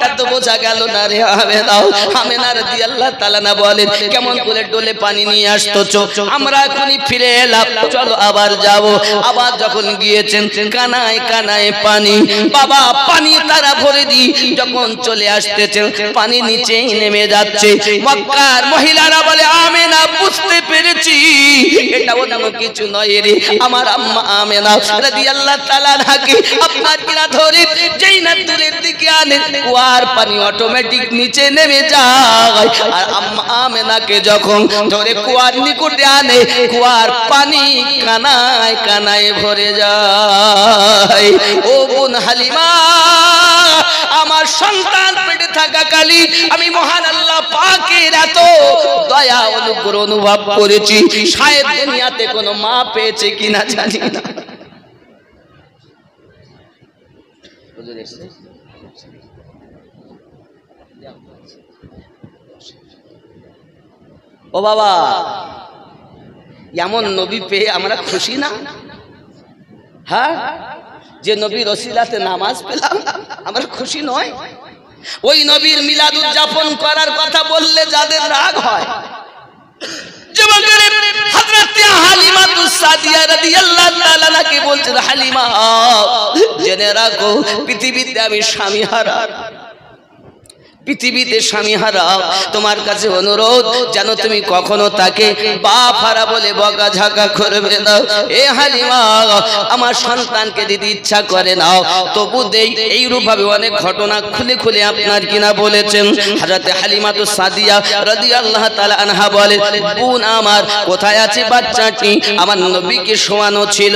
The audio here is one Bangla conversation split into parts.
ব্যাপারটা তো বোঝা গেল না রে আমেনা রাদিয়াল্লাহু তাআলা না বলেন কেমন করে ডোলে পানি নিয়ে আসতো আমরা এখনই ফিরে এলাম চলো আবার যাব আবার যখন গিয়েছেন কানায় কানায় পানি বাবা পানি তারা ভরে দি যখন চলে আসতেছেন পানি নিচে নেমে যাচ্ছে মক্কার মহিলারা বলে আমেনা বুঝতে পেরেছি এটা অন্য কিছু নয় রে আমার আম্মা আমেনা রাদিয়াল্লাহু তাআলা নাকি আপনার কিনা ধরে যেই না দূরের দিকে আনে কুয়ার পানি অটোমেটিক নিচে নেমে যায় আর আম্মা আমেনাকে যখন ধরে কুয়ার নিকটে আনে কুয়ার পানি কানায় কানায় ভরে যায় ও বোন হালিমা আমার সন্তান পেটে থাকাকালীন আমি মহান আল্লাহ পাকের এত দয়া অনুগ্রহ অনুভব করেছি শায়দ দুনিয়াতে কোনো মা পেয়েছে কিনা জানি না ও বাবা এমন নবী পেয়ে আমরা খুশি না হ্যাঁ যে নবীর ওসিলাতে নামাজ পেলাম আমরা খুশি নয় ওই নবীর মিলাদ উদযাপন করার কথা বললে যাদের রাগ হয় যুবকের হযরত হালিমাতুস সাদিয়া রাদিয়াল্লাহু তাআলা নাকি বলছেন হালিমা জেনে রাখো পৃথিবীতে আমি স্বামী হারা পৃথিবীতে স্বামী হারা তোমার কাছে অনুরোধ যেন তুমি কখনো তাকে বাপ হারা বলে বকাঝকা করবে না এ হালিমা আমার সন্তানকে দিতে ইচ্ছা করে নাও তবু দেই এইরূপ ভাবে অনেক ঘটনা খুলে খুলে আপনার কিনা বলেছেন হযরত হালিমাতুস সাদিয়া রাদিয়াল্লাহু তাআলা আনহা বলেন বোন আমার কোথায় আছে বাচ্চাটি আমার নবীকে শোয়ানো ছিল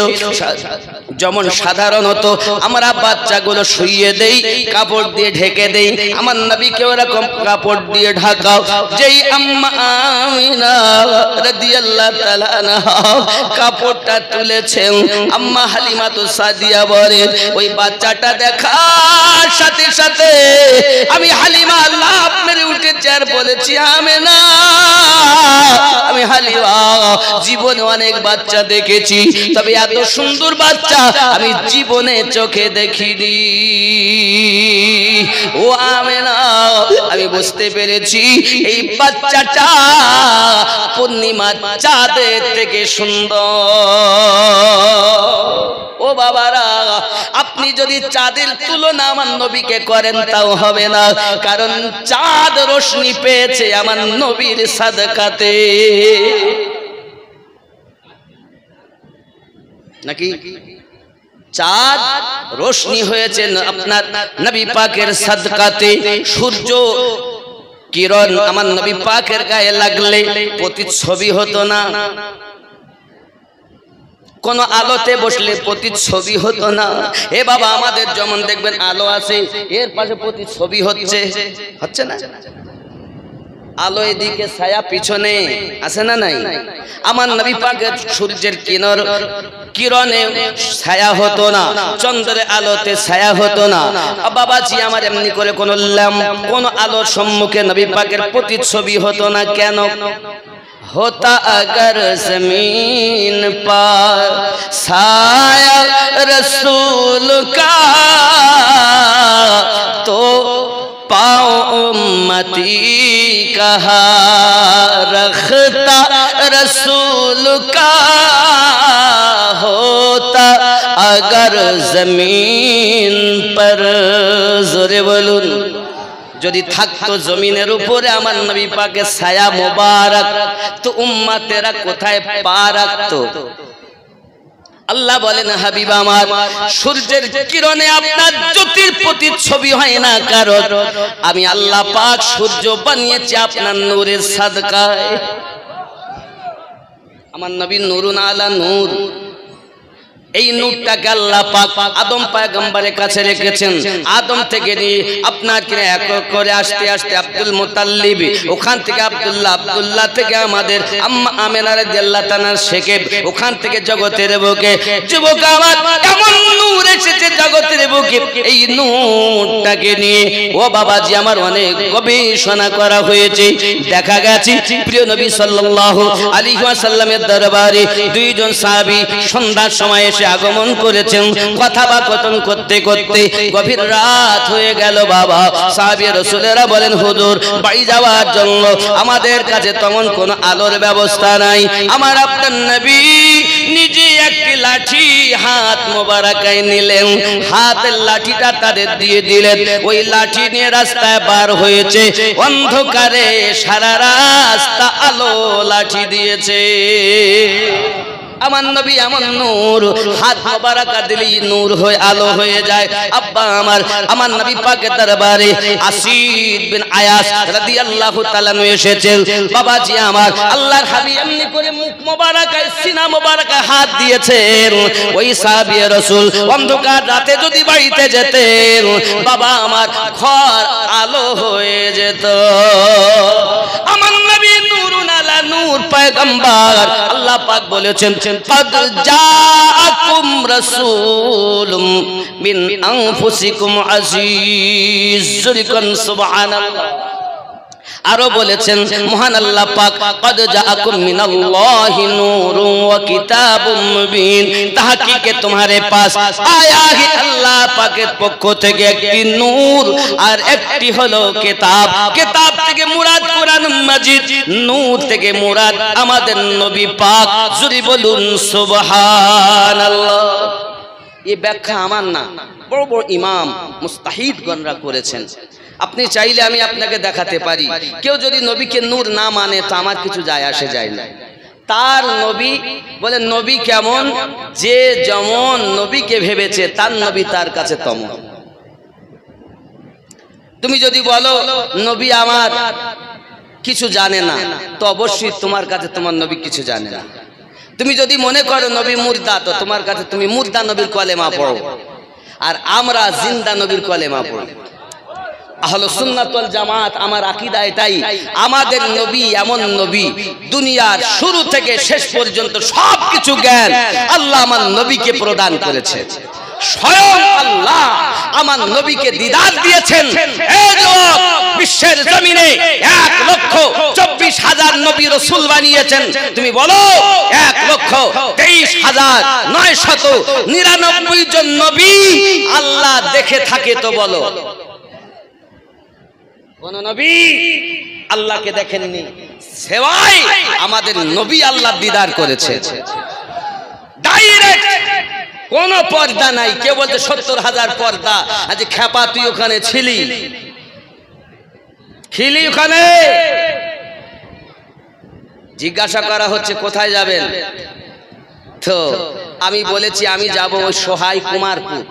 যেমন সাধারণত আমরা বাচ্চাগুলো শুইয়ে দেই কাপড় দিয়ে ঢেকে দেই আমার নবীকে ওরকম কাপড় দিয়ে ঢাকাও যেই আম্মা আমিনা রাদিয়াল্লাহু তাআলা আনহা কাপড়টা তুলেছেন আম্মা হালিমাতুস সাদিয়া বলেন ওই বাচ্চাটা দেখার সাথে সাথে আমি হালিমা লাফ মেরে উঠেছি আর বলেছি আমিনা আমি হালিমা জীবনে অনেক বাচ্চা দেখেছি তবে এত সুন্দর বাচ্চা আমি জীবনে চোখে দেখিনি ও আমেনা আমি বুঝতে পেরেছি এই বাচ্চাটা পূর্ণিমা চাঁদের থেকে সুন্দর ও বাবারা আপনি যদি চাঁদের তুলনা আমার নবীকে করেন তাও হবে না কারণ চাঁদ রোশনি পেয়েছে আমার নবীর সাদকাতে নাকি চাঁদ রোশনি হয়েছে আপনার নবী পাকের সাদকাতে সূর্য কিরণ আমার নবী পাকের গায়ে লাগলে প্রতিচ্ছবি হতো না কোন আলোতে বসলে প্রতিচ্ছবি হতো না এ বাবা আমাদের যেমন দেখবেন আলো আছে এর পাশে প্রতিচ্ছবি হচ্ছে না আলো এদিকে ছায়া পিছনে আছে না নাই আমার নবী পাকের সূর্যের কিরণে ছায়া হতো না চন্দ্রের আলোতে ছায়া হতো না বাবাজি আমার এমনি করে কোন ল্যাম্প কোন আলোর সম্মুখে নবী পাকের প্রতিচ্ছবি হতো না কেন होता अगर जमीन पर साया रसूल का तो पाओ उम्मती कहा रखता रसूल का होता अगर जमीन पर जोरे बोलून যদি থাকতো জমিনের উপরে আমার নবী পাকের ছায়া মোবারক তো উম্মতেরা কোথায় পা রাখতো আল্লাহ বলেন হাবিব আমার সূর্যের কিরণে আপনার জ্যোতির প্রতিচ্ছবি হয় না কারণ আমি আল্লাহ পাক সূর্য বানিয়েছি আপনার নূরের সাদকায় আমার নবী নূরুন আলা নূর এই নূরটাকে আল্লাহ পাক আদম পয়গম্বরের কাছে রেখেছেন আদম থেকে নিয়ে আপনার কিনা এক করে আস্তে আস্তে আব্দুল মুতাল্লিব ওখান থেকে আব্দুল্লাহ থেকে আমাদের আম্মা আমেনা রাদিয়াল্লাহু তাআলা শেখে ওখান থেকে জগতের বুকে যুবক আমার এমন নূর এসেছে জগতের বুকে এই নূরটাকে নিয়ে ও বাবাজি আমার অনেক গবেষণা করা হয়েছে দেখা গেছে প্রিয় নবী সাল্লাল্লাহু আলাইহি ওয়াসাল্লামের দরবারে দুইজন সাহাবী সন্ধ্যার সময় এসে আগমন করেছেন। কথাবাকথন করতে করতে গভীর রাত হয়ে গেল বাবা। সাহাবী রাসূলেরা বলেন, হুজুর বাড়ি যাওয়ার জন্য আমাদের কাছে তেমন কোনো আলোর ব্যবস্থা নাই। আমার আপনার নবী নিজে একটি লাঠি হাত মোবারকায় নিলেন, হাতের লাঠিটা তাদের দিয়ে দিলেন। ওই লাঠি নিয়ে রাস্তায় বার হয়েছে, অন্ধকারে সারা রাস্তা আলো লাঠি দিয়েছে। আমার নবী এমন নূর, হাত মোবারকা দিলেই নূর হয়ে আলো হয়ে যায়। আব্বা আমার নবী পাকের দরবারে আসিদ বিন আয়াস রাদিয়াল্লাহু তাআলা এসেছেন। বাবাজি আমার, আল্লাহর হাবিব এমনি করে মুখ মোবারকায় সিনা মোবারকা হাত দিয়েছেন। ওই সাহাবী রাসূল অন্ধকার রাতে যদি বাড়িতে যেতেন, বাবা আমার ঘর আলো হয়ে যেত। আমার নবী নূরুন আলা নূর পয়গম্বর। আল্লাহ পাক বলেছেন, قد جاءكم رسول من أنفسكم عزيز سبحان الله। আরো বলেছেন মহান আল্লাহ পাক, قد جاءكم من الله نور وكتاب مبين। তাহকিকে তোমারে পাস আয়া হে আল্লাহ পাকের পক্ষ থেকে একটি নূর আর একটি হলো কিতাব। কিতাব থেকে মুরাদ কোরআন মাজিদ, নূর থেকে মুরাদ আমাদের নবী পাক। জুরি বলুন সুবহানাল্লাহ। এই ব্যাখ্যা আমার না, বড় বড় ইমাম মুস্তাহিদগণরা করেছেন। আপনি চাইলে আমি আপনাকে দেখাতে পারি। কেউ যদি নবীকে নূর না মানে তো আমার কিছু যায় আসে যায় না। তার নবী বলে, নবী কেমন, যে যেমন নবীকে ভেবেছে তার নবী তার কাছে তেমন। তুমি যদি বলো নবী আমার কিছু জানে না, তো অবশ্যই তোমার কাছে তোমার নবী কিছু জানে না। তুমি যদি মনে করো নবী মুর্দা, তো তোমার কাছে তুমি মুর্দা নবীর কলেমা পড়ো, আর আমরা জিন্দা নবীর কলেমা পড়ি। আহলে সুন্নাত ওয়াল জামাত আমার আকীদা এটাই, আমাদের নবী এমন নবী, দুনিয়ার শুরু থেকে শেষ পর্যন্ত সবকিছু জ্ঞান আল্লাহ আমার নবীকে প্রদান করেছে। স্বয়ং আল্লাহ আমার নবীকে দিদার দিয়েছেন। এই যুবক, বিশ্বের জমিনে 1,24,000 নবী রাসূল বানিয়েছেন। তুমি বলো 1,23,999 জন নবী আল্লাহ দেখে থাকে, তো বলো কোন নবী আল্লাহকে দেখেননি? সেওয়াই আমাদের নবী আল্লাহ দিদার করেছে ডাইরেক্ট, কোন পর্দা নাই। কে বলতে 70,000 পর্দা? আজ খেপা তুই ওখানে ছিলি ওখানে? জিজ্ঞাসা করা হচ্ছে কোথায় যাবেন, তো আমি বলেছি আমি যাব ওই সোহাই কুমারপুর।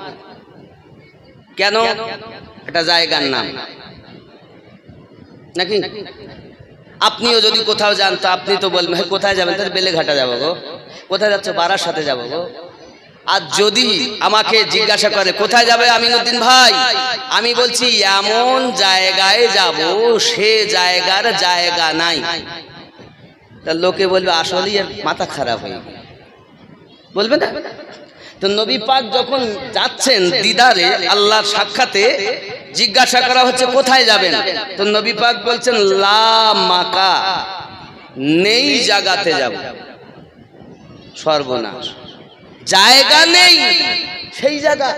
কেন? একটা জায়গার নাম নাকি? আপনিও যদি কোথাও যান তো আপনি তো বলবেন কোথায় যাবেন? তাহলে বেলেঘাটা যাবো গো। কোথায় যাচ্ছে? বারাসাতে যাবো গো। আর যদি আমাকে জিজ্ঞাসা করে কোথায় যাবে আমিনুদ্দিন ভাই, আমি বলছি এমন জায়গায় যাব সে জায়গার জায়গা নাই। তা লোকে বলবে আসলেই মাথা খারাপ হয়ে গেল, বলবে না? তো নবী পাক যখন যাচ্ছেন দিদারে আল্লাহর সাক্ষাতে, জিজ্ঞাসা করা হচ্ছে কোথায় যাবেন, তো নবী পাক বলছেন লা মাকা, নেই জায়গাতে যাব। সর্বনাশ, জায়গা নেই সেই জায়গা।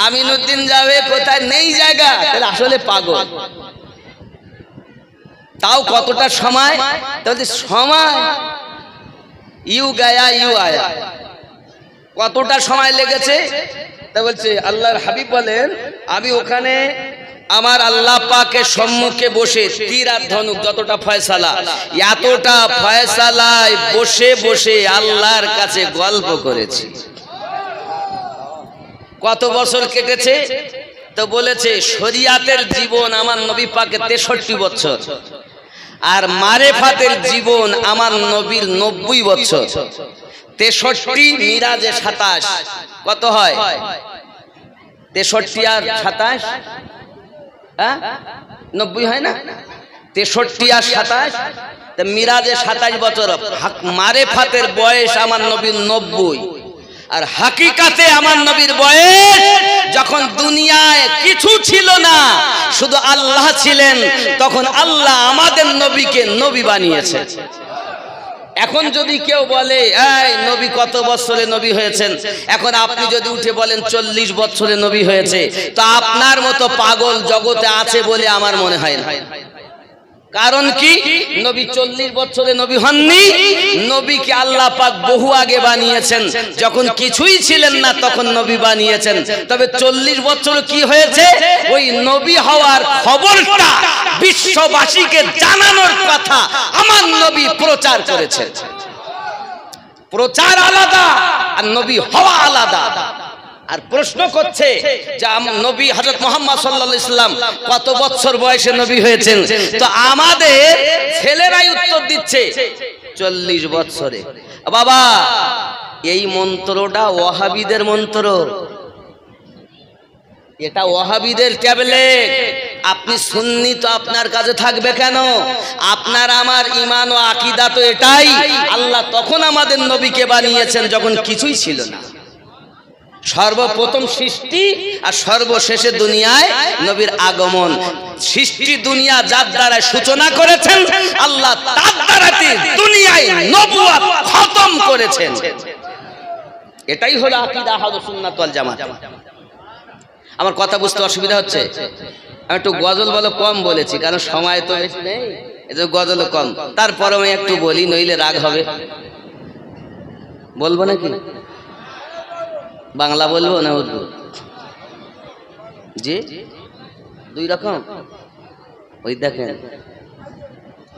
আমিনুদ্দিন যাবে কোথায়? নেই জায়গা। তাহলে আসলে পাগল। তাও কতটা সময়? তাহলে সময় ইউ গায়া ইউ আয়া, কতটা সময় লেগেছে? তা বলছে আল্লাহর হাবিব বলেন আমি ওখানে আমার আল্লাহ পাকের সম্মুখে বসে তীর আর ধনুক যতটা ফয়সালা, এতটা ফয়সালায় বসে বসে আল্লাহর কাছে গল্প করেছি। কত বছর কেটেছে? তো বলেছে শরিয়াতের জীবন আমার নবী পাকের 63 বছর, আর মারেফাতের জীবন আমার নবীর 90 বছর। 63 মিরাজে 27, কত হয়? 63 আর 27, 90 হয় না? 63 আর 27, মিরাজে 27 বছর। মারেফাতের বয়স আমার নবীর 90, আর হাকিকাতে আমার নবীর বয়স যখন দুনিয়ায় কিছু ছিল না, শুধু আল্লাহ ছিলেন, তখন আল্লাহ আমাদের নবীকে নবী বানিয়েছে। এখন যদি কেউ বলে এই নবী কত বছরে নবী হয়েছেন, এখন আপনি যদি উঠে বলেন 40 বছরে নবী হয়েছে, তো আপনার মতো পাগল জগতে আছে বলে আমার মনে হয় না। কারণ কি, নবী 40 বছরে নবী হননি। নবীকে আল্লাহ পাক বহু আগে বানিয়েছেন, যখন কিছুই ছিলেন না তখন নবী বানিয়েছেন। তবে 40 বছর কি হয়েছে, ওই নবী হওয়ার খবরটা বিশ্ববাসীকে জানানোর কথা আমার নবী প্রচার করেছেন। প্রচার আলাদা আর নবী হওয়া আলাদা। আর প্রশ্ন করছে যে নবী হযরত মুহাম্মদ সাল্লাল্লাহু আলাইহি সাল্লাম কত বছর বয়সে নবী হয়েছেন, তো আমাদের ছেলেরাই উত্তর দিচ্ছে 40 বছরে। বাবা, এই মন্ত্রটা ওয়াহাবিদের মন্ত্র, এটা ওয়াহাবিদের ট্যাবলেট। আপনি সুন্নি তো আপনার কাছে থাকবে কেন? আপনার আমার ঈমান ও আকীদা তো এটাই, আল্লাহ তখন আমাদের নবীকে বানিয়েছেন যখন কিছুই ছিল না। সর্বপ্রথম সৃষ্টি আর সর্বশেষে দুনিয়ায় নবীর আগমন। সৃষ্টি দুনিয়া যার দ্বারা সূচনা করেছেন আল্লাহ, তার দ্বারাতে দুনিয়ায় নবুয়ত খতম করেছেন। এটাই হলো আকীদা আহলুস সুন্নাত ওয়াল জামাত। আমার কথা বুঝতে অসুবিধা হচ্ছে? আমি একটু গজল বলো কম বলেছি, কারণ সময় তো বেশি নেই, এজন্য গজল কম। তারপরে আমি একটু বলি, নইলে রাগ হবে। বলবো নাকি? বাংলা বলবো না উর্দু? জি, দুই রকম। ওই দেখেন,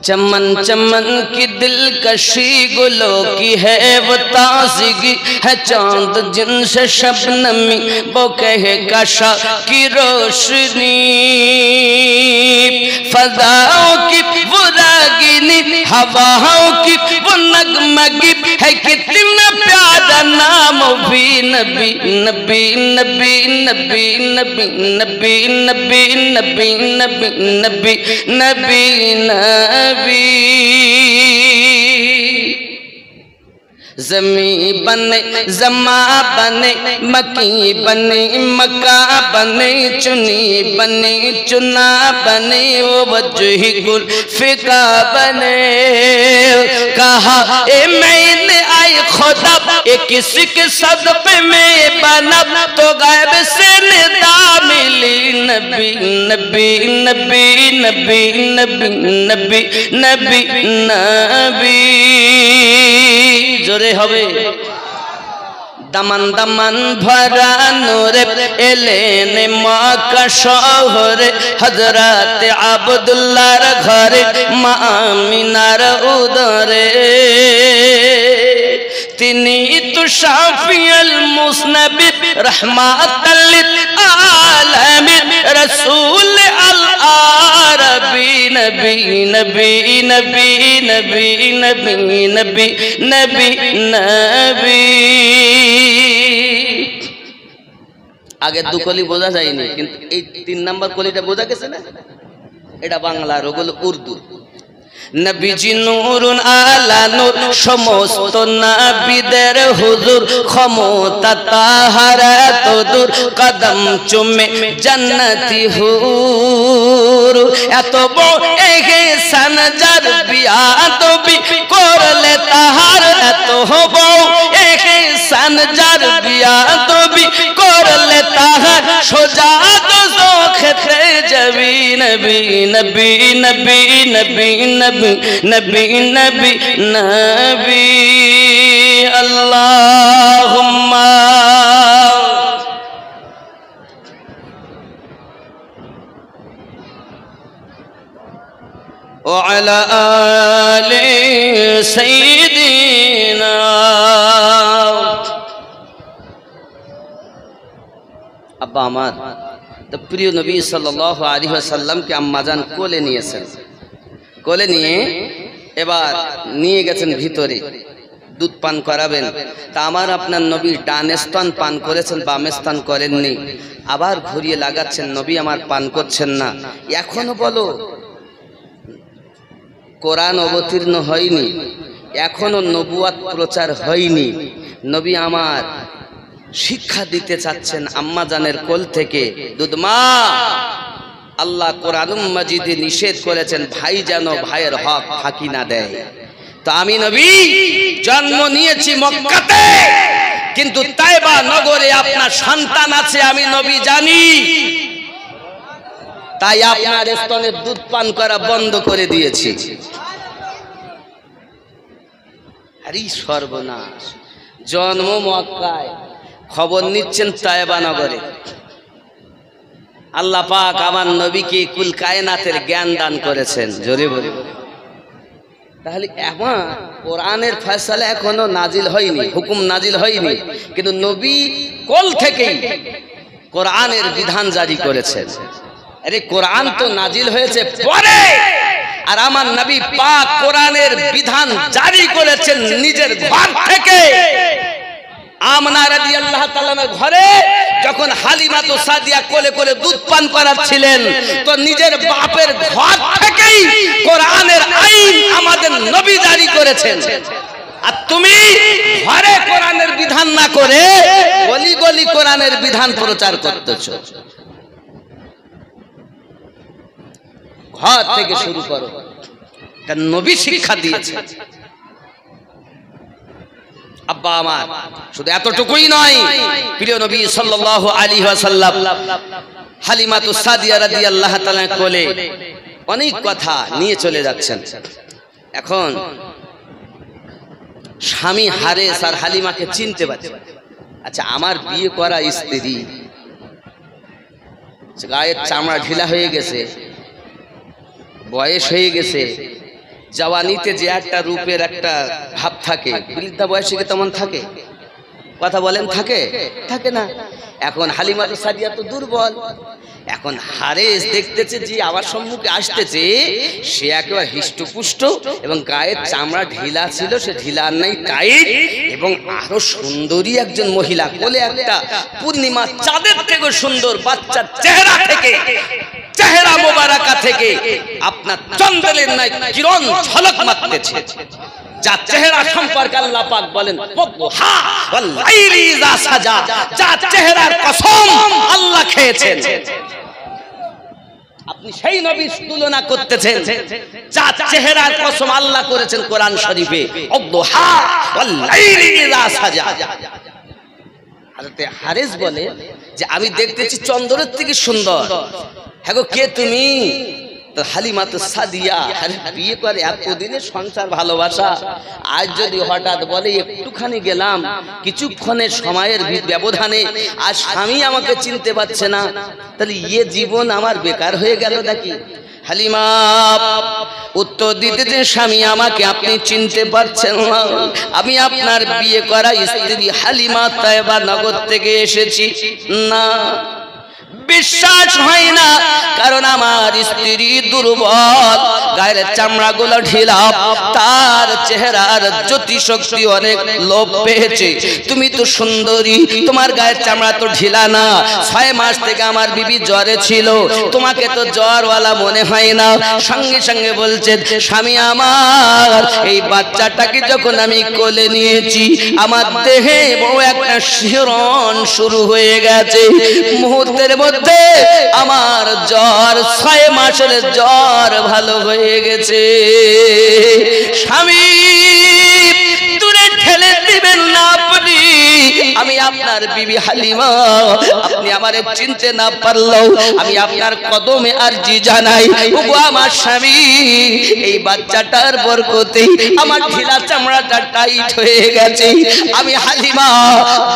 चमन चमन की दिलकशी गुलों की है वो ताज़गी है, चांद जिनसे शबनमी वो कहे कशा की रोशनी, फज़ाओं की वो रागिनी हवाओं की वो नगमगी है, कितना प्यारा नाम भी नबी नबी नबी नबी नबी नबी नबी नबी नबी नबी नबी नबी। ज़मी बने ज़मा बने, मकी बने मक्का बने, चुनी बने चुना बने, वो वजही गुल फिका बने। कहा ए मैंने आई खुदा ए किसी के सदक़े में बना, तो गायब से निदा मिली नबी नबी नबी नबी नबी नबी नबी नबी। जोरे হবে দামান দামান ভরা নূরে এলেন মক্কা শহরে, হযরত আব্দুল্লাহর ঘরে মা আমিনার উদরে। তিনি তো শাফিউল মুসনবি রহমাতাল লিল আলামিন, রাসূল আল আরবি নবী নবী নবী নবী নবী নবী নবী নবী। আগে দু কলি বোঝা যায়নি, কিন্তু এই 3 নাম্বার কলিটা বোঝা গেছে না? এটা বাংলার, ওগুলো উর্দু। নবীজি নূরুন আলা নূর, সমস্ত নবীদের হুজুর, ক্ষমতা তাহার এত দূর, কদম চুমে জান্নাতি হুর। এত বড় ইহসান যার বিয়াদবি করলে তাহার, এত বড় ইহসান যার বিয়াদবি করলে তাহার, সোজা দোজখে যাবি নবী নবী নবী নবী নবী নবী নবী নবী। আল্লাহুম্মা ওয়া আলা আলি সাইয়্যিদিনা। আব্বা আমার তো প্রিয় নবী সাল্লাল্লাহু আলাইহি ওয়াসাল্লামকে আম্মাজান কোলে নিয়েছেন। কোলে নিয়ে এবার নিয়ে গেছেন ভিতরে, দুধ পান করাবেন। তা আমার আপনার নবী ডানে স্তন পান করেছেন, বামে স্তন করেননি। আবার ঘুরিয়ে লাগাচ্ছেন, নবী আমার পান করছেন না। এখনো বলো কোরআন অবতীর্ণ হয়নি, এখনো নবুয়াত প্রচার হয়নি। নবী আমার শিক্ষা দিতে চাচ্ছেন আম্মাজানের কোল থেকে, দুধ মা। আল্লাহ কোরআনুল মাজিদে নিষেধ করেছেন ভাই যেন ভাইয়ের হক ফাঁকি না দেয়। তো আমি নবী জন্ম নিয়েছি মক্কাতে, কিন্তু তাইবা নগরে আপনার সন্তান আছে আমি নবী জানি, তাই আপনার স্তনের দুধ পান করা বন্ধ করে দিয়েছি। আরে সর্বনাশ, জন্ম মক্কায়, খবর নিচ্ছেন তাইবা নগরে। আল্লাহ পাক আমার নবীকে কুল কায়নাতের জ্ঞান দান করেছেন, জোরে বলি। তাহলে এমন কোরআনের ফয়সালা এখনো নাজিল হয়নি, হুকুম নাজিল হয়নি, কিন্তু নবী কোল থেকেই কোরআনের বিধান জারি করেছেন। আরে কোরআন তো নাজিল হয়েছে পরে, আর আমার নবী পাক কোরআনের বিধান জারি করেছেন নিজের ঘর থেকে। আমনা রাদিয়াল্লাহু তাআলার ঘরে যখন হালিমা তো সাদিয়া কোলে কোলে দুধ পান করাচ্ছিলেন, তো নিজের বাপের ঘর থেকেই কোরআনের আইন আমাদের নবী জারি করেছেন। আর তুমি ঘরে কোরআনের বিধান না করে গলি গলি কোরআনের বিধান প্রচার করতেছো। ঘর থেকে শুরু করো, এটা নবী শিক্ষা দিয়েছে। আব্বা আমার শুধু এতটুকুই নয়, প্রিয় নবী সাল্লাল্লাহু আলাইহি ওয়াসাল্লাম হালিমাতুস সাদিয়া রাদিয়াল্লাহু তাআলা কোলে অনেক কথা নিয়ে চলে যাচ্ছেন। এখন স্বামী হারেস আর হালিমাকে চিনতে পারছে। আচ্ছা, আমার বিয়ে করা স্ত্রী, গায়ের চামড়া ঢিলা হয়ে গেছে, বয়স হয়ে গেছে, জওয়ানিতে যে একটা রূপের একটা ভাব থাকে, বৃদ্ধা বয়সে কি তেমন থাকে? কথা বলেন, থাকে? থাকে না। এখন হালিমাতুস সাদিয়া তো দুর্বল। এখন হারেস দেখতেছে যে আমার সম্মুখে আসতেছে, সে একেবারে হিষ্টপুষ্ট এবং গায়ের চামড়া ঢিলা ছিল, সে ঢিলা নাই, টাইট, এবং আরো সুন্দরী একজন মহিলা, কোলে একটা পূর্ণিমা চাঁদের থেকে সুন্দর বাচ্চার চেহারা থেকে, চেহারা মোবারকা থেকে আপনার চন্দ্রের নাই কিরণ ঝলক মারতেছে। যা চেহারা সম্পর্কে আল্লাহ পাক বলেন ওয়াল্লাহা ওয়াল লাইলি ইযা সাজা, যা চেহারার কসম আল্লাহ খেয়েছেন। আপনি সেই নবীর তুলনা করতেছেন যা চেহারার কসম আল্লাহ করেছেন কোরআন শরীফে, ওয়াল্লাহা ওয়াল লাইলি ইযা সাজা। হযরত হারেস বলে যে আমি দেখতেছি চন্দ্রের থেকে সুন্দর। হ্যাঁ গো, কে তুমি? তো হালিমাতুস সাদিয়া। আরে বিয়ে করে এতদিনের সংসার ভালোবাসা, আজ যদি হঠাৎ বলে একটুখানি গেলাম, কিছুক্ষণের সময়ের ব্যবধানে আর স্বামী আমাকে চিনতে পারছে না, তাহলে ইয়ে জীবন আমার বেকার হয়ে গেল নাকি? হালিমা উত্তর দিতে যে স্বামী আমাকে আপনি চিনতে পারছেন না, আমি আপনার বিয়ে করা স্ত্রী হালিমা তায়েবা নগর থেকে এসেছি। না, বিশ্বাস হয় না, কারণ আমার স্ত্রী দুর্বল, গায়ের চামড়া গুলো ঢিলা, তার চেহারার জ্যোতি শক্তি অনেক লোপ পেয়েছে। তুমি তো সুন্দরী, তোমার গায়ের চামড়া তো ঢিলা না। 6 মাস থেকে আমার বিবি জ্বরে ছিল, তোমাকে তো জ্বরওয়ালা মনে হয় না। সঙ্গে সঙ্গে বলছে স্বামী আমার, এই বাচ্চাটাকে যখন আমি কোলে নিয়েছি, আমার দেহে বড় একটা শিহরণ শুরু হয়ে গেছে। মুহূর্তের মধ্যে আমার জ্বর, 6 মাসের জ্বর ভালো হয়ে গেছে। স্বামী দূরে ঠেলে দিবেন না আপনি, আমি আপনার বিবি হালিমা, আপনি আমারে চিনতে না পারলেও আমি আপনার কদমে আরজি জানাই, ওগো আমার স্বামী, এই বাচ্চাটার বরকতে আমার ঢিলা চামড়াটা টাইট হয়ে গেছে। আমি হালিমা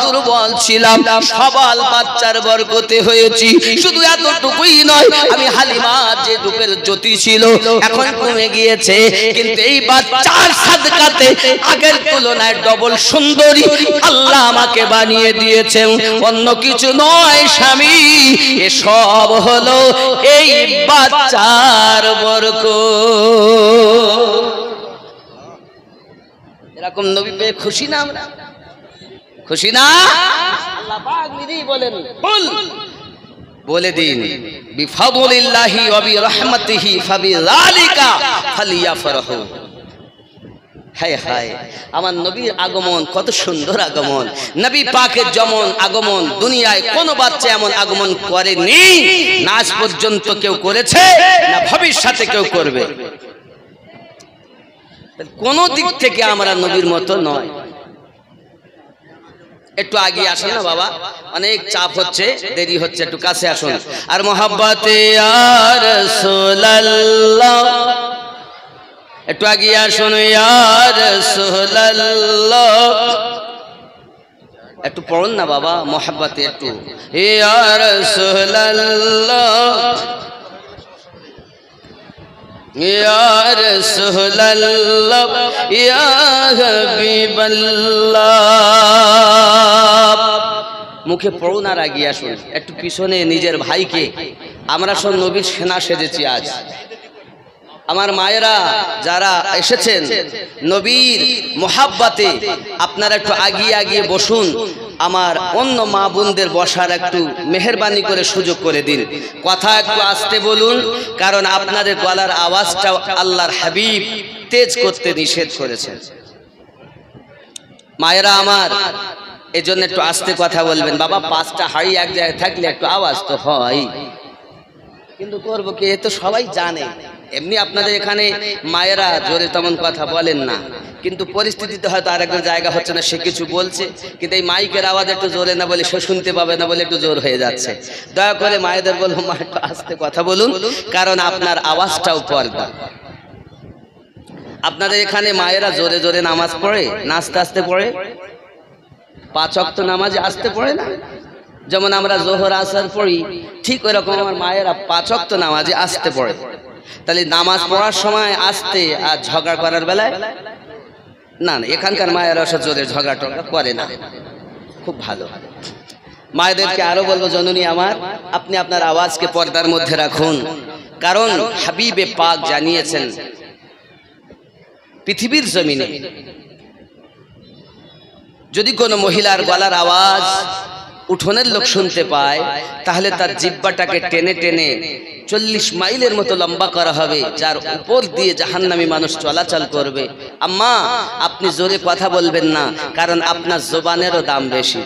দুর্বল ছিলাম, সবল বাচ্চার বরকতে হয়েছি। শুধু এতটুকুই নয়, আমি হালিমা যে রূপের জ্যোতি ছিল এখন কমে গিয়েছে, কিন্তু এই বাচ্চার সাদকাতে আগের তুলনায় ডবল সুন্দরী আল্লাহ আমাকে বানিয়ে দিয়েছেন, অন্য কিছু নয় স্বামী, এসব হলো এই বাচ্চার বরকত। এরকম নবী পেয়ে খুশি না আমরা? খুশি না? আল্লাহ পাক নিজেই বলেন, বলে দিন বিফাদলিল্লাহি ওয়া বিরহমাতিহি ফাবিযালিকা ফালিয়াফরাহু। হায় হায়, আমার নবীর আগমন কত সুন্দর আগমন। নবী পাকের যেমন আগমন দুনিয়ায় কোন বাচ্চা এমন আগমন করেনি, না আজ পর্যন্ত কেউ করেছে, না ভবিষ্যতে কেউ করবে। কোন দিক থেকে আমরা নবীর মতো নয়। একটু আগে আসুন না বাবা, অনেক চাপ হচ্ছে, দেরি হচ্ছে, একটু কাছে আসুন। আর মোহাব্বতে ইয়া রাসূলুল্লাহ, একটু আগে আসুন। ইয়া রাসূলুল্লাহ, একটু পড়ুন না বাবা, মোহাব্বতে একটু। ইয়া রাসূলুল্লাহ, ইয়া রাসূলুল্লাহ, ইয়া হাবিবাল্লাহ। মুখে পড়ুন আর এগিয়ে আসুন। একটু পিছনে নিজের ভাইকে, আমরা সব নবীর সেনা সেজেছি আজ। আমার মায়েরা যারা এসেছেন নবীর মোহাব্বতে, আপনারা একটু আগিয়ে আগিয়ে বসুন। আমার অন্য মা বোনদের বসার একটু মেহেরবানি করে সুযোগ করে দিন। কথা একটু আস্তে বলুন, কারণ আপনাদের গলার আওয়াজটা আল্লাহর হাবিব তেজ করতে নিষেধ করেছেন। মায়েরা আমার, এজন্য একটু আস্তে কথা বলবেন। বাবা, পাঁচটা হাড়ি এক জায়গায় থাকলে একটু আওয়াজ তো হয়, কিন্তু করবো কি, এ তো সবাই জানে। এমনি আপনাদের এখানে মায়েরা জোরে তেমন কথা বলেন না, কিন্তু পরিস্থিতিতে হয়তো আরেকজন জায়গা হচ্ছে না, সে কিছু বলছে, কিন্তু এই মাইকের আওয়াজ একটু জোরে না বলে সে শুনতে পাবে না বলে একটু জোর হয়ে যাচ্ছে। দয়া করে মায়েদের বলবো, মা একটু আস্তে কথা বলুন, কারণ আপনার আওয়াজটাও পর্দা। আপনাদের এখানে মায়েরা জোরে জোরে নামাজ পড়ে না আস্তে আস্তে পড়ে? 5 ওয়াক্ত নামাজে আস্তে পড়ে না? যেমন আমরা জোহর আসর পড়ি, ঠিক ওই রকম আমার মায়েরা 5 ওয়াক্ত নামাজে আস্তে পড়ে। তাহলে নামাজ পড়ার সময় আস্তে, আর ঝগড়া করার বেলায় না। এখানকার মায়েরা জোরে ঝগড়া টগড়া করে না, খুব ভালো। মায়েদেরকে আরো বলবো, জননী আমার, আপনি আপনার আওয়াজকে পর্দার মধ্যে রাখুন, কারণ হাবিবে পাক জানিয়েছেন পৃথিবীর জমিনে যদি কোনো মহিলার গলার আওয়াজ উঠোনের লোক শুনতে পায়, তাহলে তার জিহ্বাটাকে টেনে টেনে 40 মাইলের মতো লম্বা করা হবে, যার উপর দিয়ে জাহান্নামী মানুষ চলাচল করবে। আম্মা, আপনি জোরে কথা বলবেন না, কারণ আপনার জবানেরও দাম বেশি।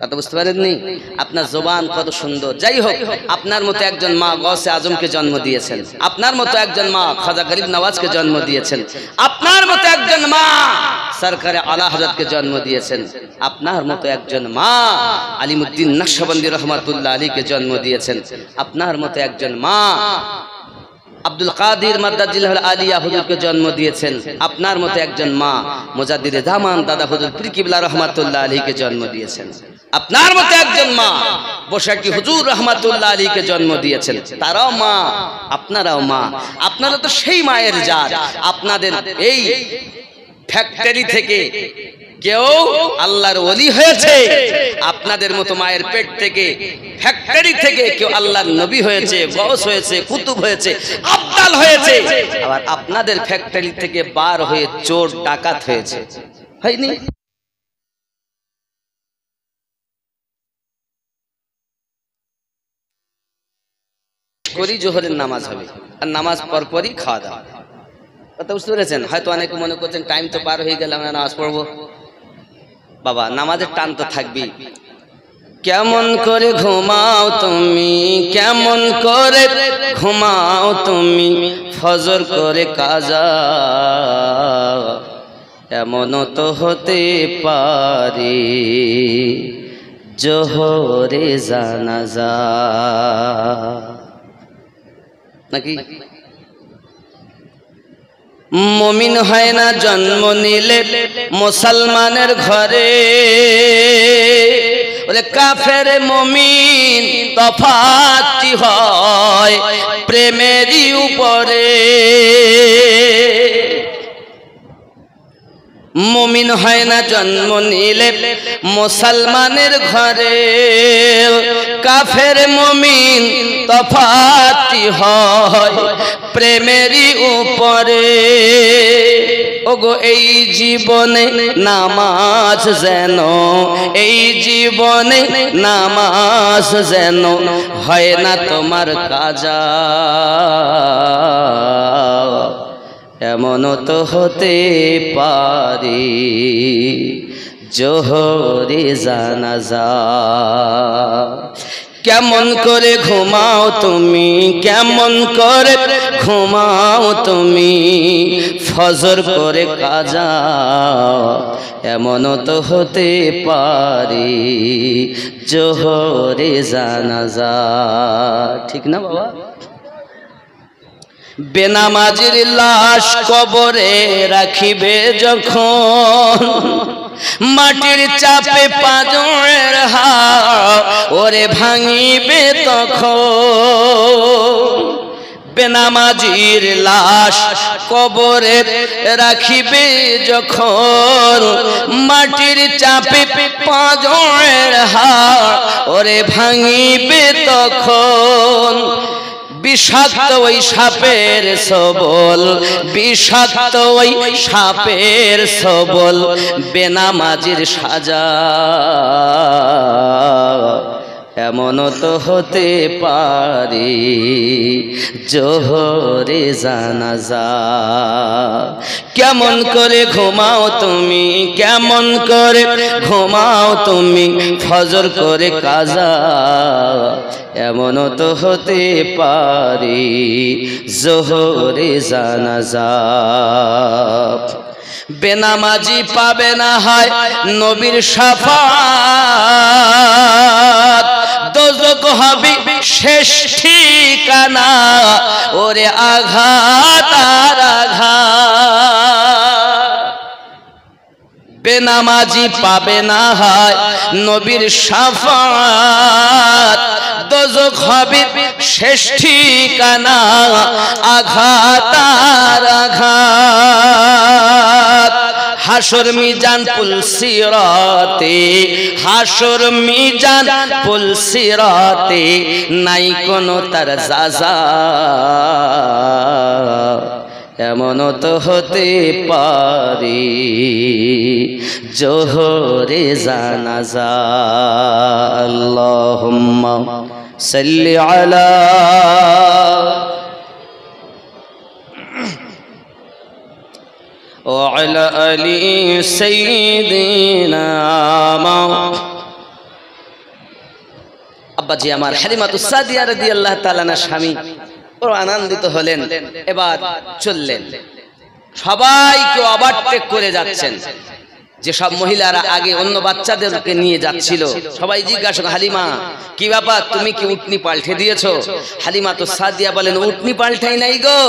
কথা বুঝতে পারেননি? আপনার জবান কত সুন্দর। যাই হোক, আপনার মতো একজন মা গৌসে আজমকে জন্ম দিয়েছেন, আপনার মতো একজন মা খাজা গরিব নওয়াজকে জন্ম দিয়েছেন, আপনার মতো একজন মা সরকারে আলা হযরতকে জন্ম দিয়েছেন, আপনার মতো একজন মা আলিমউদ্দিন নকশবন্দি রহমাতুল্লাহ আলীকে জন্ম দিয়েছেন, আপনার মতো একজন মা আব্দুল কাদির মাদ্দাজিল্লাহুল আলিয়া হুজুরকে জন্ম দিয়েছেন, আপনার মতো একজন মা মুজাদ্দিদে জামান দাদা হুজুর পীর কিবলা রহমাতুল্লাহ আলীকে জন্ম দিয়েছেন, আপনার মতো একজন মা বসাকি হুজুর রহমাতুল্লাহ আলীকে জন্ম দিয়েছেন। তারাও মা, আপনারাও মা। আপনারা তো সেই মায়ের জাত। আপনাদের এই ফ্যাক্টরি থেকে কেউ আল্লাহর ওলি হয়েছে, আপনাদের মতো মায়ের পেট থেকে ফ্যাক্টরি থেকে কেউ আল্লাহর নবী হয়েছে, গৌস হয়েছে, কুতুব হয়েছে, আব্দাল হয়েছে। আবার আপনাদের ফ্যাক্টরি থেকে বার হয়ে চোর ডাকাত হয়েছে, হয়নি? করি জোহরের নামাজ হবে, আর নামাজ পরপরই খাওয়া দাওয়া। কথা বুঝতে পেরেছেন? হয়তো অনেকে মনে করছেন টাইম তো পার হয়ে গেল, আমরা নামাজ পড়বো। বাবা, নামাজের টান তো থাকবেই। কেমন করে ঘুমাও তুমি, কেমন করে ঘুমাও তুমি, ফজর করে কাজা, এমনও তো হতে পারে জোহরে জানাজা, নাকি? মুমিন হয় না জন্ম নিলে মুসলমানের ঘরে, ওরে কাফের মুমিন তফাৎ হয় প্রেমেরই উপরে। মুমিন হয় না জন্ম নিলে মুসলমানের ঘরে, কাফের মুমিন তফাৎ হয় প্রেমেরই উপরে। ওগো এই জীবনে নামাজ যেন, এই জীবনে নামাজ যেন হয় না তোমার কাজা, এমনও তো হতে পারে জোহরে জানাজা। কেমন করে ঘুমাও তুমি, কেমন করে ঘুমাও তুমি, ফজর করে কাজা এমনও তো হতে পারে জোহরে জানাজা। ঠিক না বাবা? বেনামাজির লাশ কবরে রাখিবে যখন, মাটির চাপে পাঁজরের হাড় ওরে ভাঙিবে তখন। বেনামাজির লাশ কবরে রাখিবে যখন, মাটির চাপে পাঁজরের হাড় ওরে ভাঙিবে তখন। বিষাক্ত ওই সাপের সবল, বিষাক্ত ওই সাপের সবল, বেনামাজির সাজা এমনও তো হতে পারে জোহরে জানাজা। কেমন করে ঘুমাও তুমি, কেমন করে ঘুমাও তুমি, ফজর করে কাজা এমনও তো হতে পারে জোহরে জানাজা। বেনামাজি পাবে না হয় নবীর শাফাত, দোজখ হবে শেষ ঠিকানা ওরে আঘাত আর আঘাত। বেনামাজি পাবে না হয় নবীর শাফাত, দোজখ হবে শেষ ঠিকানা আঘাত আর আঘাত। হাসর মিজান পুলসিরাতে, হাসর মিজান পুলসিরাতে নাই কোনো তার জাযা এমনও তো হতে পারে জোহরে জানাজা। আল্লাহুম্মা সাল্লি আলা وعلى آل سيدنا আব্বাজি আমার হালিমাতুস সাদিয়া রাদিয়াল্লাহু তাআলা না স্বামী বড় আনন্দিত হলেন, এবার চললেন। সবাইকে ওভারটেক করে যাচ্ছেন। যে সব মহিলারা আগে অন্য বাচ্চাদেরকে নিয়ে যাচ্ছিল সবাই জিজ্ঞাসা করে, হালিমা কি ব্যাপার, তুমি কি উটনি পাল্টে দিয়েছো? হালিমাতুস সাদিয়া বলেন, উটনি পাল্টাই নাই গো,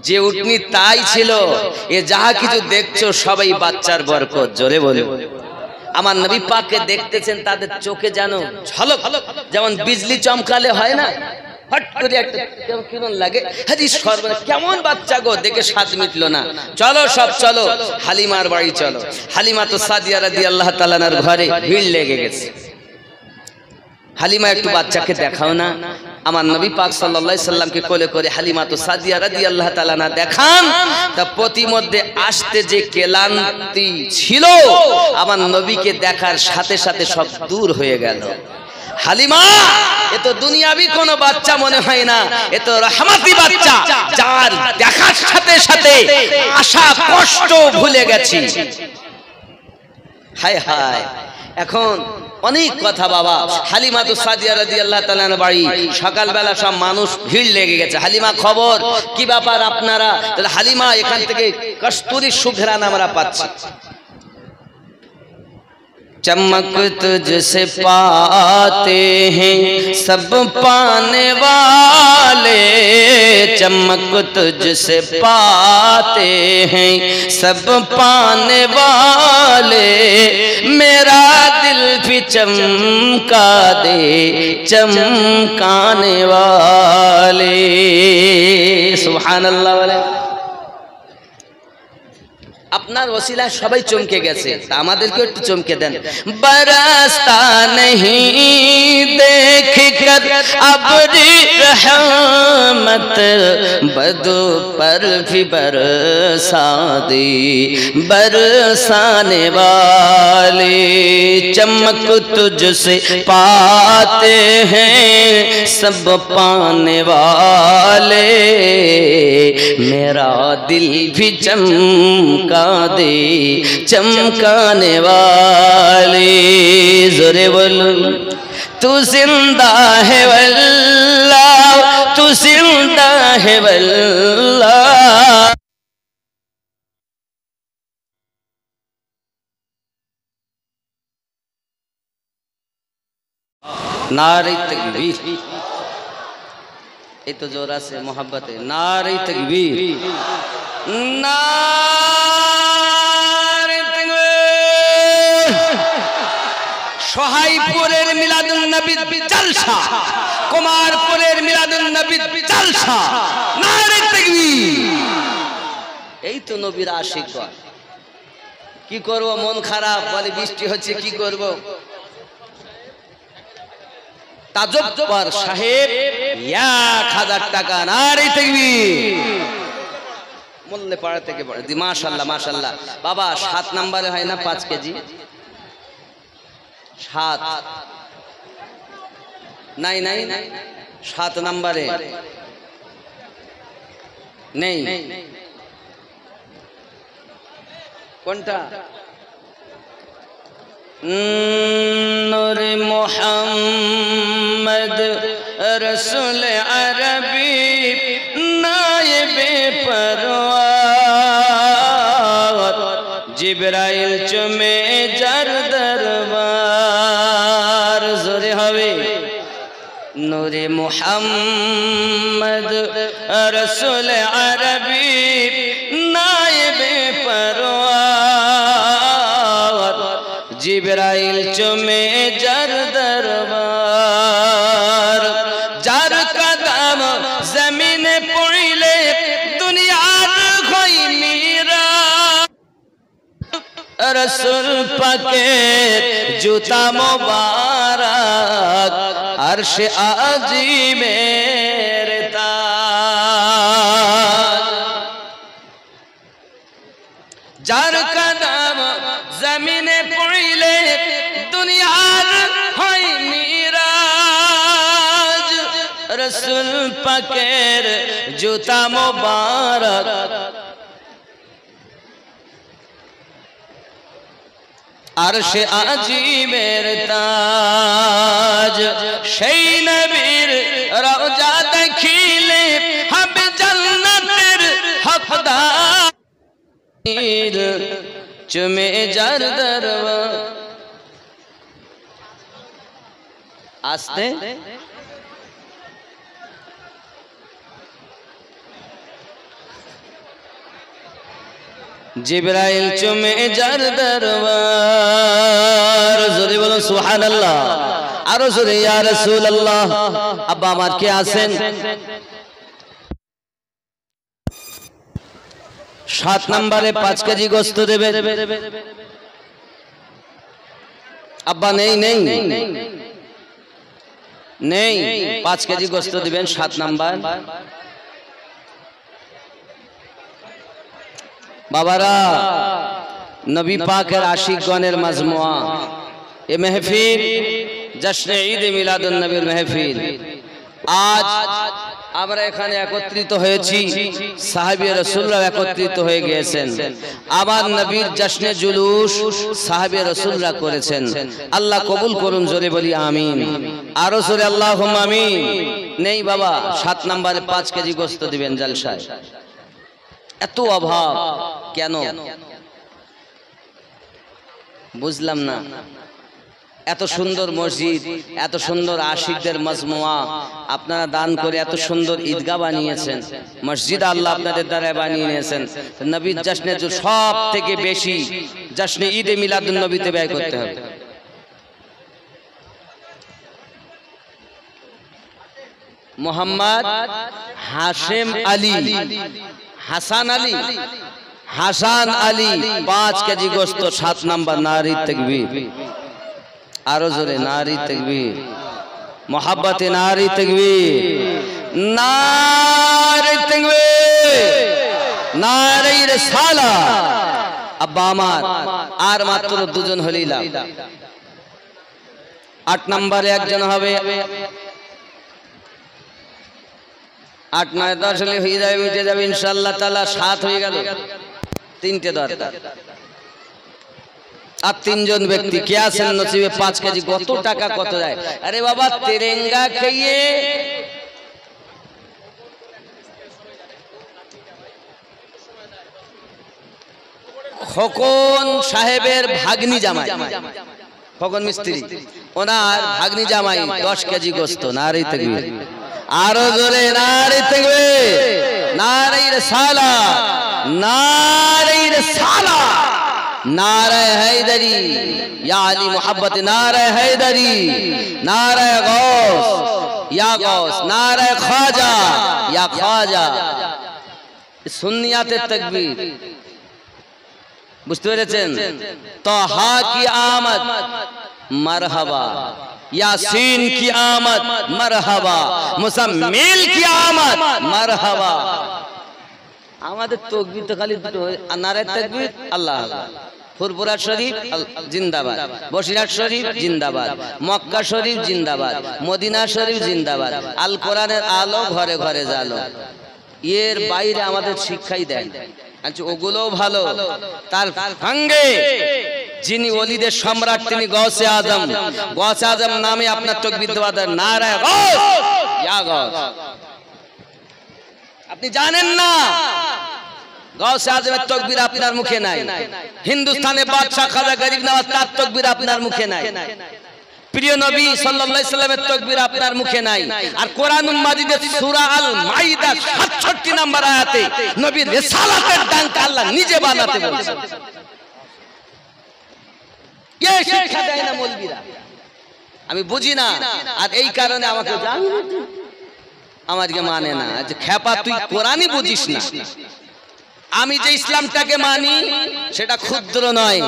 যে উটনি তাই ছিল, এ যাহা কিছু দেখছো সবাই বাচ্চার বরকত। জোরে বলো। আমার নবী পাককে দেখতেছেন, তাদের চোখে যেন ঝলক, যেমন বিজলি চমকালে হয় না, হট করে একটা কেমন লাগে, হাদিস সর্বনা কেমন বাচ্চা গো, দেখে স্বাদ মিটলো না। চলো সব চলো, হালিমার বাড়ি চলো। হালিমাতুস সাদিয়া রাদিয়াল্লাহু তাআলা আনহার ঘরে ভিড় লেগে গেছে। হালিমা একটু বাচ্চাকে দেখাও না। আমার নবী পাক সাল্লাল্লাহু আলাইহি সাল্লামকে কোলে করে হালিমাতুস সাদিয়া রাদিয়াল্লাহু তাআলা না দেখান, তা প্রতিমধ্যে আসতে যে ক্লান্তি ছিল আমার নবীকে দেখার সাথে সাথে সব দূর হয়ে গেল। হালিমা, এ তো দুনিয়াবি কোনো বাচ্চা মনে হয় না, এ তো রহমতি বাচ্চা, যার দেখার সাথে সাথে আশা কষ্ট ভুলে গেছি। হায় হায়, এখন অনেক কথা বাবা। হালিমাতুস সাদিয়া রাদিয়াল্লাহু তাআলা আনহার বাড়ি, সকালবেলা সব মানুষ ভিড় লেগে গেছে। হালিমা খবর, কি ব্যাপার আপনারা? তাহলে হালিমা, এখান থেকে কস্তুরী সুঘ্রাণ আমরা পাচ্ছি। चमक तुझसे पाते हैं सब पाने वाले, चमक तुझसे पाते हैं सब पाने वाले, मेरा दिल भी चमका दे चमकाने वाले। सुभान अल्लाह वाले। আপনার ওসিলা সবাই চমকে গেছে, তা আমাদেরকে একটু চমকে দেন। বরসতা नहीं देख कर अब्री रहमत, बदो पर भी बरसा दे बरसाने वाले, चमक तुझसे पाते हैं सब पाने वाले, मेरा दिल भी चमका दे चमकाने वाले। जोरे बोलो। तू जिंदा है वल्लाह, तू जिंदा है वल्लाह। नारे तकबीर, ये तो जोरा से मोहब्बत है। नारे तकबीर, नारे तकबीर। সোহাইপুরের মিলাদুন নবী জলসা, কুমারপুরের মিলাদুন নবী জলসা, নারে তাকবীর। এই তো নবীর আশিকগণ। কি করব, মন খারাপ, বলে বৃষ্টি হচ্ছে, কি করব। তাজব্বর সাহেব 1000 টাকা, নারে তাকবীর। মোল্লে পাড়া থেকে পড়ে দি, মাশাআল্লাহ মাশাআল্লাহ। বাবা 7 নম্বরে হয় না 5 কেজি? 7 নাই নাই, 7 নম্বরে নেই। কোনটা? নূরে মুহাম্মদ রসুল আরবি নায়েবে পরওয়ার, জিবরাইল চুমে যার দরবার। জোরে হবে। নূরে মুহাম্মদ রসুল আরবি নায়েবে পরওয়ার, জিবরাইল চুমে যার দরবার। যার কদম জমিনে পড়িলে দুনিয়ার হয় মীরা, রসুল পাকের জুতা মোবারক আরশে আজিমের তাজ। যার কদম জমিনে পড়িলে দুনিয়ার হয় মিরাজ, রসুল পাকের জুতা মোবারক আরশে আজিমের তাজ। সেই নবীর রওজা দেখিলে হবে জান্নাতের হকদার, চুমে যার দরবার। আস্তে জিবরাইল চুমে যার দরবার। জোরে বলো সুবহানাল্লাহ, আরো জোরে ইয়া রাসূলুল্লাহ। আব্বা আমার কে আছেন? 7 নম্বরে 5 কেজি গোশত দেবে। আব্বা নেই নেই নেই, 5 কেজি গোশত দিবেন 7 নাম্বার। বাবারা, নবী পাকের আশিকগণের মাজমুয়া, এ মেহফিল জশ্নে ঈদ মিলাদুন নবীর মেহফিল। আজ আমরা এখানে একত্রিত হয়েছি, সাহাবী রাসূলরা একত্রিত হয়ে গিয়েছেন। আবার নবীর জশ্নে জুলুস সাহাবী রাসূলরা করেছেন। আল্লাহ কবুল করুন, জোরে বলি আমিন। আরো জোরে আল্লাহুম্মা আমিন। নেই বাবা, 7 নম্বরে 5 কেজি গোশত দিবেন জলসায়। এত অভাব কেন বুঝলাম না। এত সুন্দর মসজিদ, এত সুন্দর আশিকদের মাজমুয়া আপনারা দান করে এত সুন্দর ঈদগাহ বানিয়েছেন, মসজিদ আল্লাহ আপনাদের দ্বারা বানিয়ে নিয়েছেন। নবীর জশ্নে সব থেকে বেশি জশ্নে ঈদে মিলাদুন নবীতে ব্যয় করতে হবে। মোহাম্মদ হাশেম আলী, হাসান আলী, হাসান আলী 5 কেজি গোশত 7 নাম্বার। নারী তাকবীর, আরো জোরে নারী তাকবীর, মোহাব্বতে নারী তাকবীর, নারী তাকবীর, নারী রিসালাত। আব্বা আমার আর মাত্র 2 জন হলেই লাভ। 8 নম্বরে একজন হবে, 8, 9, 10 হলে হয়ে যাবে, মিটে যাবে ইনশাআল্লাহ তাআলা। 7 হয়ে গেল, 3টে দরকার। আর তিনজন ব্যক্তি কে আছেন নসিবে 5 কেজি কত টাকা কত যায়? আরে বাবা তেরেঙ্গা খেয়ে খোকন সাহেবের ভাগ্নি জামাই, খোকন মিস্ত্রি, ওনার ভাগ্নি জামাই 10 কেজি গোস্ত। নারী তাকবীর, আরো জোরে নারী তাকবীর, নারী রিসালাত, নারী রিসালাত, नारे हैदरी या अली मोहब्बत, नारे हैदरी, नारे गौस या गौस, नारे ख्वाजा या ख्वाजा। सुन्नियाते तकबीर বুঝতে পেরেছেন? तोहा की आमद मरहबा, यासीन की आमद मरहबा, मुसम्मिल की आमद मरहबा। আমাদের তাকবীর তো খালি দুটো, নারে তাকবীর আল্লাহ আল্লাহ, ফুরফুরা শরীফ জিন্দাবাদ, বসিরহাট শরীফ জিন্দাবাদ, মক্কা শরীফ জিন্দাবাদ, মদিনা শরীফ জিন্দাবাদ, আল কোরআনের আলো ঘরে ঘরে জ্বালো। এর বাইরে আমাদের শিক্ষাই দেন। আচ্ছা ওগুলোও ভালো, তার সঙ্গে যিনি ওলিদের সম্রাট তিনি গৌসে আজম, গৌসে আজম নামে আপনার তাকবীর দেওয়া দেন, নারে গৌস ইয়া গৌস। আপনি জানেন না গৌসে আজমের তাকবীর আপনার মুখে নাই, হিন্দুস্তানে বাদশা খাজা গরিব নওয়াজ তার তাকবীর আপনার মুখে নাই, প্রিয় নবী সাল্লাল্লাহু আলাইহি সাল্লামের তাকবীর আপনার মুখে নাই। আর কোরআনুল মাজিদের সূরা আল মাইদা 67 নম্বর আয়াতে নবীর রিসালাতের ডাঙ্কা আল্লাহ নিজে বানাতে বলেছেন। এই শিক্ষা দেয় না মৌলবীরা, আমি বুঝি না। আর এই কারণে আমাকে জানি আমাকে মানে না, যে খেপা তুই কোরআনই বুঝিস না। আমি যে ইসলামটাকে মানি সেটা ক্ষুদ্র নয়,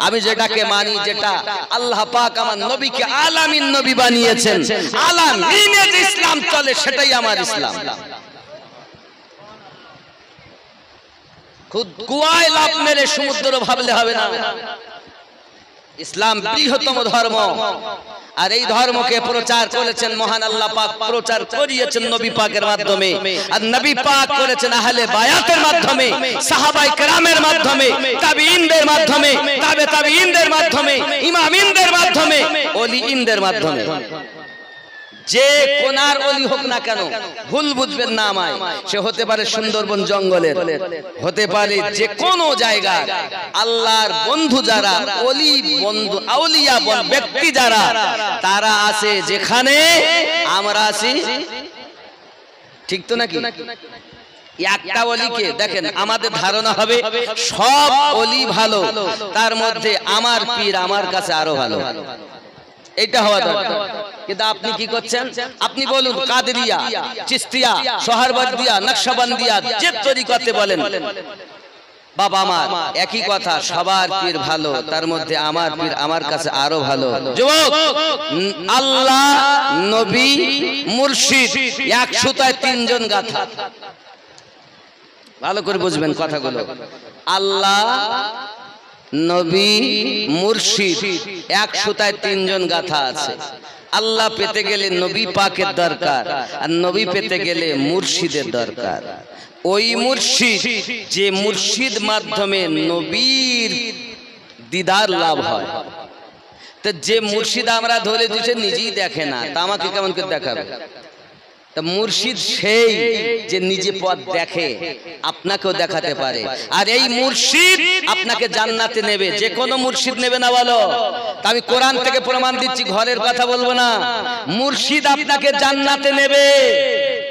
আমি যেটাকে মানি, যেটা আল্লাহ পাক আমার নবীকে আলামিন নবী বানিয়েছেন, আলামিনে যে ইসলাম চলে সেটাই আমার ইসলাম। খুদ কুয়ায় লাভ মেরে সমুদ্র ভাবলে হবে না। ইসলাম বৃহত্তম ধর্ম, আর এই ধর্মকে প্রচার করেছেন মহান আল্লাহ পাক, প্রচার করিয়েছেন নবী পাকের মাধ্যমে। আর নবী পাক করেছেন আহলে বায়াতের মাধ্যমে, সাহাবায়ে কেরামের মাধ্যমে, তাবিঈনদের মাধ্যমে, তাবে তাবিঈনদের মাধ্যমে, ইমামিনদের মাধ্যমে, ওলিইনদের মাধ্যমে। যে কোনার ওলি হোক না কেন ভুল বুঝবেন না আমায়, সে হতে পারে সুন্দরবন জঙ্গলের, হতে পারে যে কোনো জায়গা। আল্লাহর বন্ধু যারা, ওলি বন্ধু, আউলিয়া ব্যক্তি যারা, তারা আছে যেখানে আমরা আছি, ঠিক তো নাকি? একটা ওলিকে দেখেন, আমাদের ধারণা হবে সব ওলি ভালো, তার মধ্যে আমার পীর আমার কাছে আরো ভালো, এটা হওয়া দরকার। কিন্তু আপনি কি করছেন? আপনি বলুন কাদেরিয়া, চিশতিয়া, সোহরাওয়ার্দিয়া, নকশবন্দিয়া, যে তরিকতে বলেন, বাবা আমার একই কথা, সবার পীর ভালো, তার মধ্যে আমার পীর আমার কাছে আরো ভালো। যুবক, আল্লাহ, নবী, মুর্শিদ, এক সুতায় তিনজন গাথা। ভালো করে বুঝবেন কথাগুলো। আল্লাহ, নবী, মুর্শিদ, এক সুতায় তিনজন গাথা আছে। আল্লাহ পেতে গেলে নবী পাকের দরকার, আর নবী পেতে গেলে মুর্শিদের দরকার। ওই মুর্শিদ যে মুর্শিদ মাধ্যমে নবীর দিদার লাভ হয়। তো যে মুর্শিদ আমরা ধরে দিয়েছে নিজেই দেখে না, তা আমাকে কেমন করে দেখাবে? তা মুর্শিদ সেই যে নিজে পথ দেখে, আপনাকেও দেখাতে পারে। আর এই মুর্শিদ আপনাকে জান্নাতে নেবে। যে কোনো মুর্শিদ নেবে না বলো? তা আমি কোরআন থেকে প্রমাণ দিচ্ছি, ঘরের কথা বলবো না। মুর্শিদ আপনাকে জান্নাতে নেবে,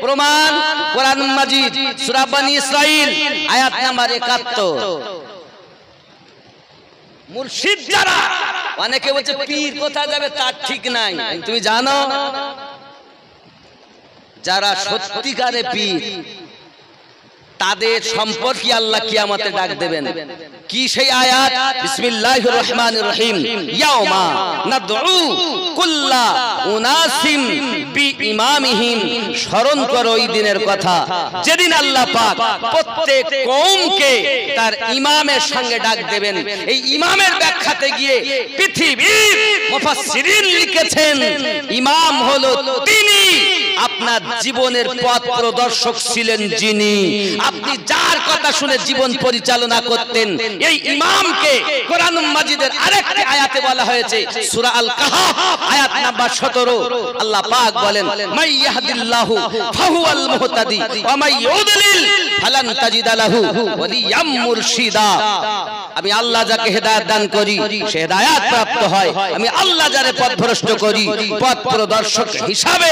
প্রমাণ কোরআন মাজিদ সূরা বনী ইসরাঈল আয়াত নাম্বার 71। মুর্শিদ যারা, অনেকে বলছে পীর কোথায় যাবে তার ঠিক নাই। তুমি জানো যারা সত্যিকারে পীর, তাদের সম্পর্কে আল্লাহ কিয়ামতে ডাক দেবেন। কি সেই আয়াত? বিসমিল্লাহির রহমানির রহিম, ইয়াউমা নাদউ কুল্লা উনাসিম বিইমামিহিম। স্মরণ করো ওই দিনের কথা, যেদিন আল্লাহ পাক প্রত্যেক কওমকে তার ইমামের সঙ্গে ডাক দেবেন। এই ইমামের ব্যাখ্যাতে গিয়ে পৃথিবীর মুফাসসিরিন লিখেছেন, ইমাম হলো তিনি, আপনার জীবনের পথ প্রদর্শক ছিলেন যিনি, আপনি যার কথা শুনে জীবন পরিচালনা করতেন, এই ইমামকে কোরআন মাজিদের আরেকটি আয়াতে বলা হয়েছে, সূরা আল কাহফ আয়াত নাম্বার 17, আল্লাহ পাক বলেন, মাই ইয়াহদিল্লাহু ফাহুয়াল মুহতাদি ওয়া মাই ইউদলিল ফালান তাজিদা লাহু ওয়ালিয়াম মুরশিদা। আমি আল্লাহ যাকে হেদায়েত দান করি সে হেদায়েত প্রাপ্ত হয়, আমি আল্লাহ যারে পথভ্রষ্ট করি পথ প্রদর্শক হিসাবে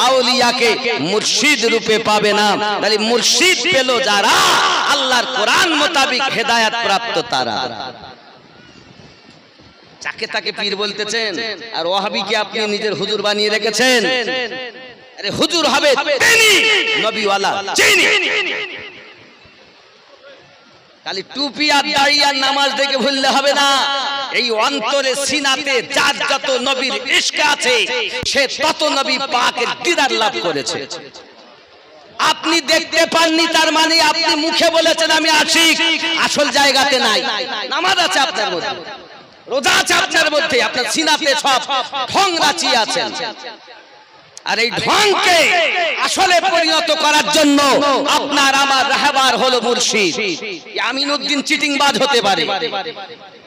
আউলিয়াকে মুর্শিদ রূপে পাবে না। তাহলে মুর্শিদ পেল যারা আল্লাহর কোরআন মোতাবেক হেদায়েত প্রাপ্ত তারা। যাকে তাকে পীর বলতেছেন আর ওয়াহাবিকে আপনি নিজের হুজুর বানিয়ে রেখেছেন। আরে হুজুর হবে তিনি নবীওয়ালা যিনি। খালি টুপি আর দাড়ি আর নামাজ দেখে ভুললে হবে না, এই অন্তরে সিনাতে যার যত নবীর ইশক আছে সে তত নবী পাকের দিদার লাভ করেছে। আপনি দেখতে পাননি তার মানে আপনি মুখে বলেছেন আমি আশিক, আসল জায়গাতে নাই। নামাজ আছে আপনার মধ্যে, রোজা আছে আপনার মধ্যে, আপনার সিনাতে সব ঢং রাচিয়ে আছেন। আর এই ঢংকে আসলে পরিণত করার জন্য আপনার আমার রাহবার হলো মুর্শিদ। আমিনউদ্দিন চিটিংবাজ হতে পারে,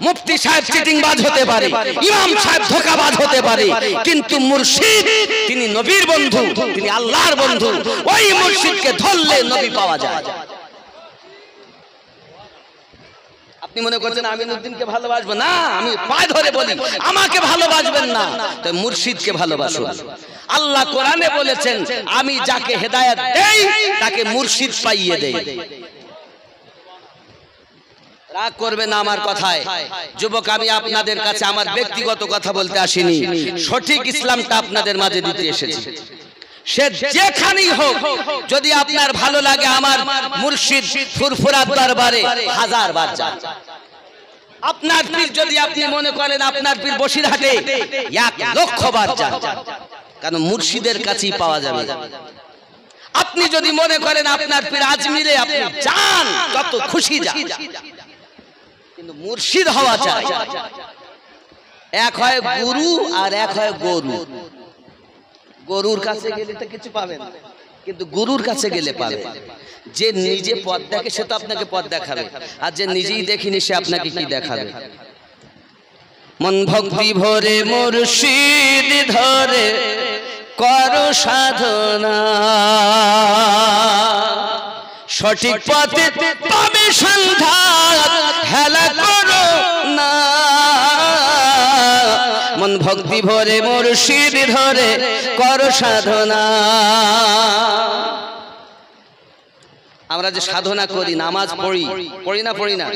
মুফতি সাহেব চিটিংবাজ হতে পারে, ইমাম সাহেব ধোঁকাবাজ হতে পারে, কিন্তু মুর্শিদ তিনি নবীর বন্ধু, তিনি আল্লাহর বন্ধু। ওই মুর্শিদকে ধরলে নবী পাওয়া যায়। আপনি মনে করছেন আমিনউদ্দিনকে ভালোবাসবো না, আমি পায়ে ধরে বলি আমাকে ভালোবাসবেন না, তো মুর্শিদকে ভালোবাসুন। আল্লাহ কোরআনে বলেছেন আমি যাকে হেদায়েত দেই তাকে মুর্শিদ পাইয়ে দেই। রাগ করবে না আমার কথায়। যুবক, আমি আপনাদের কাছে আমার ব্যক্তিগত কথা বলতে আসিনি, সঠিক ইসলামটা আপনাদের মাঝে দিতে এসেছি। সে যেখানেই হোক, যদি আপনার ভালো লাগে আমার মুর্শিদ ফুরফুরার দরবারে 1000 বার যান। আপনার পীর যদি আপনি মনে করেন আপনার পীর বসিরহাটে 1,00,000 বার যান, কারণ মুর্শিদের কাছেই পাওয়া যাবে। আপনি যদি মনে করেন আপনার পীর আজমিরে, আপনি যান, যত খুশি যান, কিন্তু মুর্শিদ হওয়া চাই। এক হয় গুরু আর এক হয় গরু। গরুর কাছে গেলে তো কিছু পাবেন, কিন্তু গুরুর কাছে গেলে পাবেন। যে নিজে পথ দেখে সে তো আপনাকে পথ দেখাবে, আর যে নিজেই দেখিনি সে আপনাকে কি দেখাবে। মন ভক্তি ভরে মুর্শিদ ধরে করো সাধনা, সঠিক পথে পাবে সন্ধান, হেলা করো না। মন ভক্তি ভরে মুর্শিদ ধরে করো সাধনা। আমরা যে সাধনা করি, নামাজ পড়ি, পড়ি না?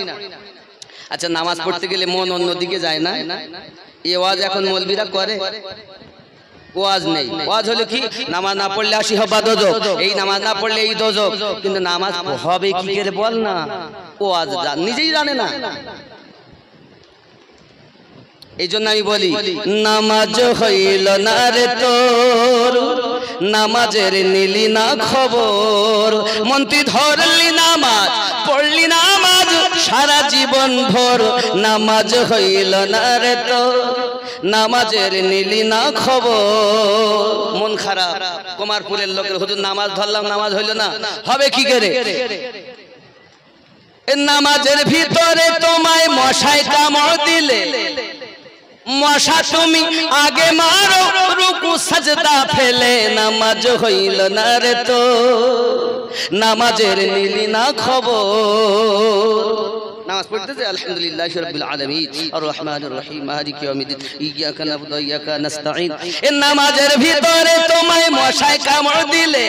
আচ্ছা, নামাজ পড়তে গেলে মন অন্যদিকে যায় না? এই ওয়াজ এখন মৌলবীরা করে। ওয়াজ নেই, ওয়াজ হলো কি, নামাজ না পড়লে আসি হবা দোজক, এই নামাজ না পড়লে এই দোজক। কিন্তু নামাজ হবে কি করে বল না, ওয়াজ নিজেই জানে না। এই জন্য আমি বলি নামাজ হইল না রে তোর, নামাজের নিলি না খবর। মন্ত্রী ধরলি নামাজ, পড়লি নামাজ সারা জীবন ভর, নামাজ হইল না রে তোর, নামাজের নিলি না খবর। মন খারাপ, কুমারপুরের লোকের হুজুর নামাজ ধরলাম, নামাজ হইল না, হবে কি করে? নামাজের ভিতরে তোমায় মশায় কামড় দিলে, মশা তুমি আগে মারো, রুকু সাজদা ফেলে, নামাজ হইল না রে তো, নামাজের নিলি না খবর। নামাজ পড়তেছে আলহামদুলিল্লাহি রাব্বিল আলামিন আর রহমানির রহিম মালিকি ইয়াউমিদ্দিন ইয়াকা নাবুদু ওয়া ইয়াকা নাস্তাঈন। এই নামাজের ভিতরে তোমায় মশায় কামড় দিলে,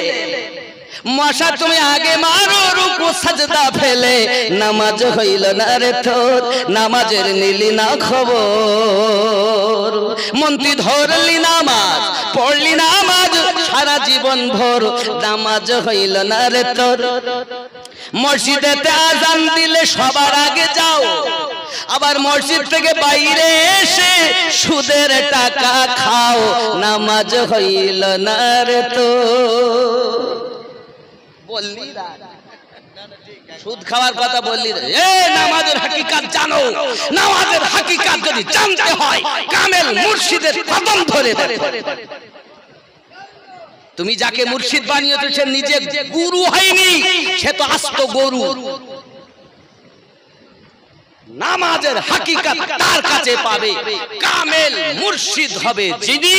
মশা তুমি আগে মারো, রুকু সাজদা ফেলে, নামাজ হইল না রে তোর, নামাজের নিলি না খবর। মন্ত্রী ধরলি নামাজ, পড়লি নামাজ সারা জীবন ভর, নামাজ হইল না রে তোর। মসজিদেতে আজান দিলে সবার আগে যাও, আবার মসজিদ থেকে বাইরে এসে সুদের টাকা খাও, নামাজ হইল না রে তোর। বললি না, সুদ খাওয়ার কথা বললি না। নামাজের হাকিকাত জানো, নামাজের হাকিকাত যদি জানতে হয় কামেল মুর্শিদের কদম ধরে। তুমি যাকে মুর্শিদ বানিয়েছো সে নিজে গুরু হয়নি, সে তো আস্ত গরু। নামাজের হাকিকত তার কাছে পাবে, কামেল মুর্শিদ হবে যিনি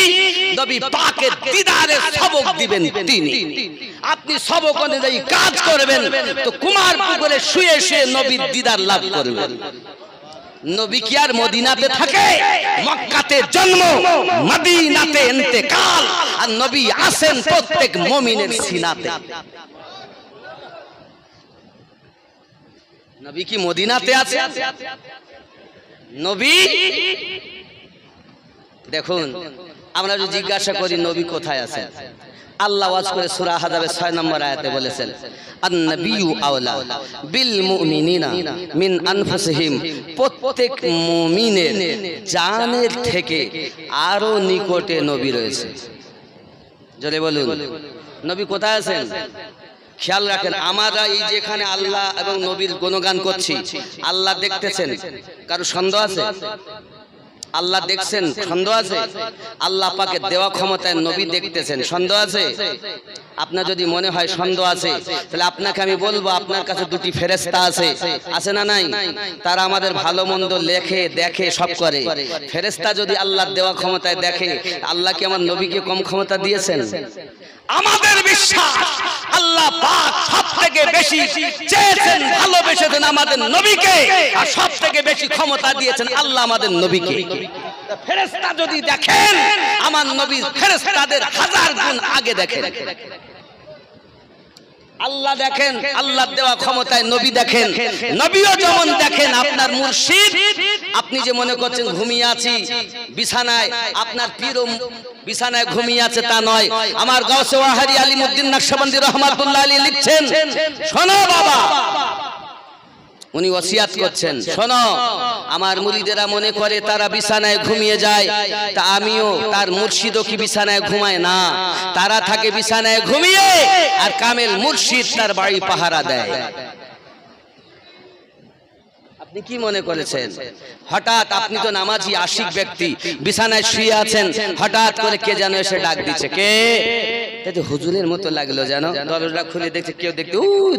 নবী পাকের দিদারের সবক দিবেন তিনি। আপনি সবক অনুযায়ী কাজ করবেন তো কুমার পুকুরে শুয়ে শুয়ে নবীর দিদার লাভ করবেন। নবী কি আর মদিনাতে থাকে? মক্কাতে জন্ম, মদিনাতে ইন্তেকাল, আর নবী আসেন প্রত্যেক মুমিনের সিনাতে। নবী কি মদিনাতে আছে? নবী দেখুন, আমরা যদি জিজ্ঞাসা করি নবী কোথায় আছেন, আল্লাহ ওয়াজ করে সূরা হাজাবের 6 নম্বর আয়াতে বলেছেন, আন-নাবিয়্যু আওলা বিল মুমিনিনা মিন আনফুসিহিম, প্রত্যেক মুমিনের জানের থেকে আরো নিকটে নবী রয়েছে। জোরে বলুন, নবী কোথায় আছেন? খেয়াল রাখেন, আমরা এই যেখানে আল্লাহ এবং নবীর গুণগান করছি, আল্লাহ দেখতেছেন, কারো সন্দেহ আছে? আল্লাহ দেখছেন, সন্দেহ আছে? আল্লাহ পাকের দেওয়া ক্ষমতায় নবী দেখতেছেন, সন্দেহ আছে? আপনার যদি মনে হয় সন্দেহ আছে, তাহলে আপনাকে আমি বলবো আপনার কাছে দুটি ফেরেশতা আছে, আছে না নাই? তারা আমাদের ভালো মন্দ লেখে, দেখে, সব করে। ফেরেশতা যদি আল্লাহর দেওয়া ক্ষমতায় দেখে, আল্লাহ কি আমার নবীকে কম ক্ষমতা দিয়েছেন? আমাদের বিশ্বাস আল্লাহ পাক সবথেকে বেশি চেয়েছেন, ভালোবেসেছেন আমাদের নবীকে, আর সবথেকে বেশি ক্ষমতা দিয়েছেন আল্লাহ আমাদের নবীকে। ফেরেশতা যদি দেখেন, আমার নবী ফেরেশতাদের 1000 গুণ আগে দেখেন। আল্লাহ দেখেন, আল্লাহর দেওয়া ক্ষমতায় নবী দেখেন, নবীও যেমন দেখেন। আপনার মুর্শিদ, আপনি যে মনে করছেন ঘুমিয়ে আছি বিছানায়, আপনার পীর বিছানায় ঘুমিয়ে আছে তা নয়। আমার গাউসে ওয়াহারি আলিমউদ্দিন নকশবন্দি রাহমাতুল্লাহ আলাইহি লিখছেন, শোনো বাবা, উনি ওসিয়াত করছেন, শোনো, আমার মুরিদেরা মনে করে তারা বিছানায় ঘুমিয়ে যায়, তা আমিও তার মুর্শিদও কি বিছানায় ঘুমায় না? তারা থাকে বিছানায় ঘুমিয়ে, আর কামেল মুর্শিদ তার বাড়ি পাহারা দেয়। আপনি কি মনে করেছেন? হঠাৎ, আপনি তো নামাজি আশিক ব্যক্তি, বিছানায় শুয়ে আছেন, হঠাৎ করে কে যেন এসে ডাক দিচ্ছে, কে? তাই হুজুরের মতো লাগলো, জানো, দরজা খুলে দেখছে কেউ, দেখতে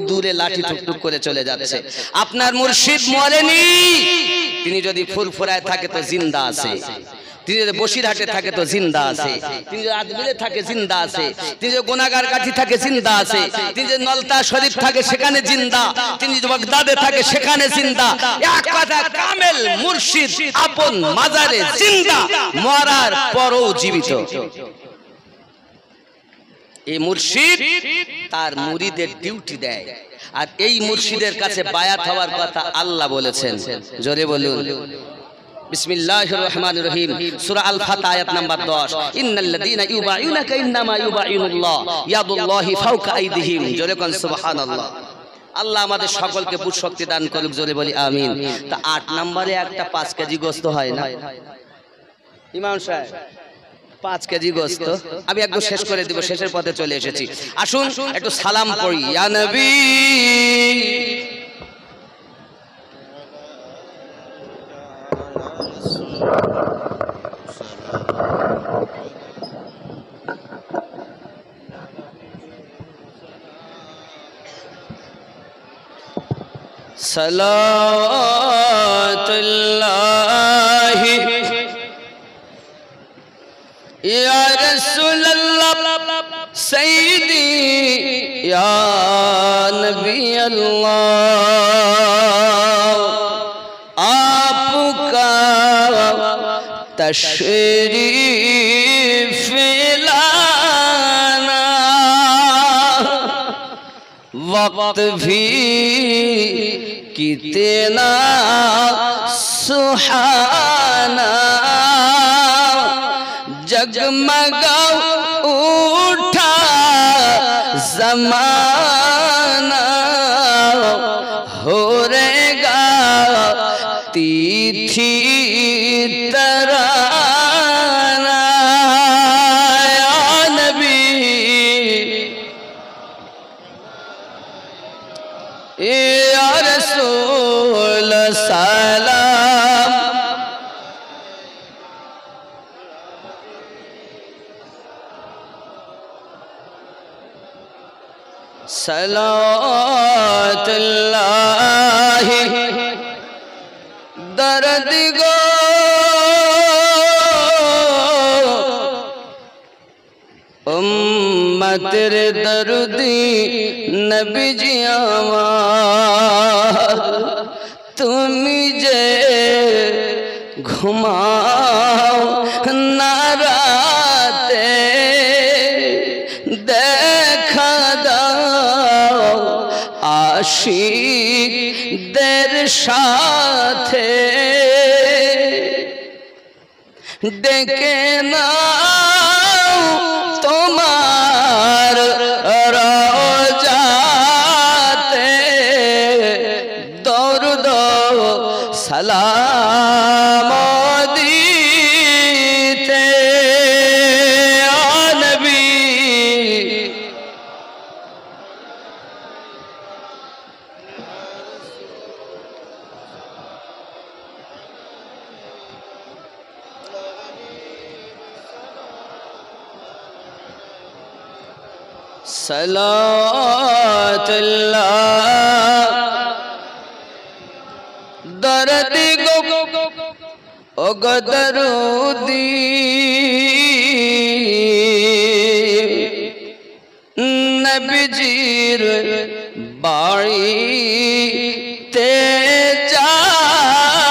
দূরে লাঠি টুকটুক করে চলে যাচ্ছে। আপনার মুর্শিদ মরেনি, তিনি যদি ফুরফুরায় থাকে তো জিন্দা আছে, তিনি যদি বসিরহাটে থাকে তো জিন্দা আছে, তিনি যদি আদমিরে থাকে জিন্দা আছে, তিনি যদি গোনাগার কাঠি থাকে জিন্দা আছে, তিনি যদি নলতা শরীফ থাকে সেখানে জিন্দা, তিনি যদি বাগদাদে থাকে সেখানে জিন্দা। এক কথা, কামেল মুর্শিদ আপন মাজারে জিন্দা, মরার পরও জীবিত। এই মুর্শিদ তার মুরিদের ডিউটি দেয়, আর এই মুর্শিদের কাছে বায়াত হওয়ার কথা আল্লাহ বলেছেন। জোরে বলুন বিসমিল্লাহির রহমানির রহিম, সূরা আল ফাতহ আয়াত নাম্বার 10, ইন্নাল্লাযীনা ইউবাইউনাকা ইন্নামা ইউবাইউনুল্লাহ ইয়াদুল্লাহি ফাওকা আইদিহিম। জোরে কোন সুবহানাল্লাহ। আল্লাহ আমাদের সকলকে বুঝ শক্তি দান করুক, জোরে বলি আমিন। তা 8 নম্বরে একটা 5 কেজি গোশত হয় না ইমাম সাহেব? 5 কেজি গোশত আমি একদম শেষ করে দিব, শেষের পথে চলে এসেছি। আসুন একটু সালাম পড়ি। ইয়া নবী সালাতুল্লাহি ইয়া রাসূলুল্লাহ সাইয়্যিদি ইয়া নবী আল্লাহ, আপকা तशरीफ लाना, वक्त भी कितना सुहाना, जगमगा उठा ज़माना, हो रहेगा तिथि तराना, या नबी या रसूल सलाम। सलावतुल्लाहि दर्द गो उम्मतेर दर्दी नबी जी आमार तुमी जे घुमाओ ना राते देखा दाओ आशिकদের সাথে ডেকে নাও তোমার রওজাতে দরুদ সালাম দিতে ও নবী सलावतुल्लाह दर्द गो ओ दरूदी नबीजीर बाड़ी ते जाबीर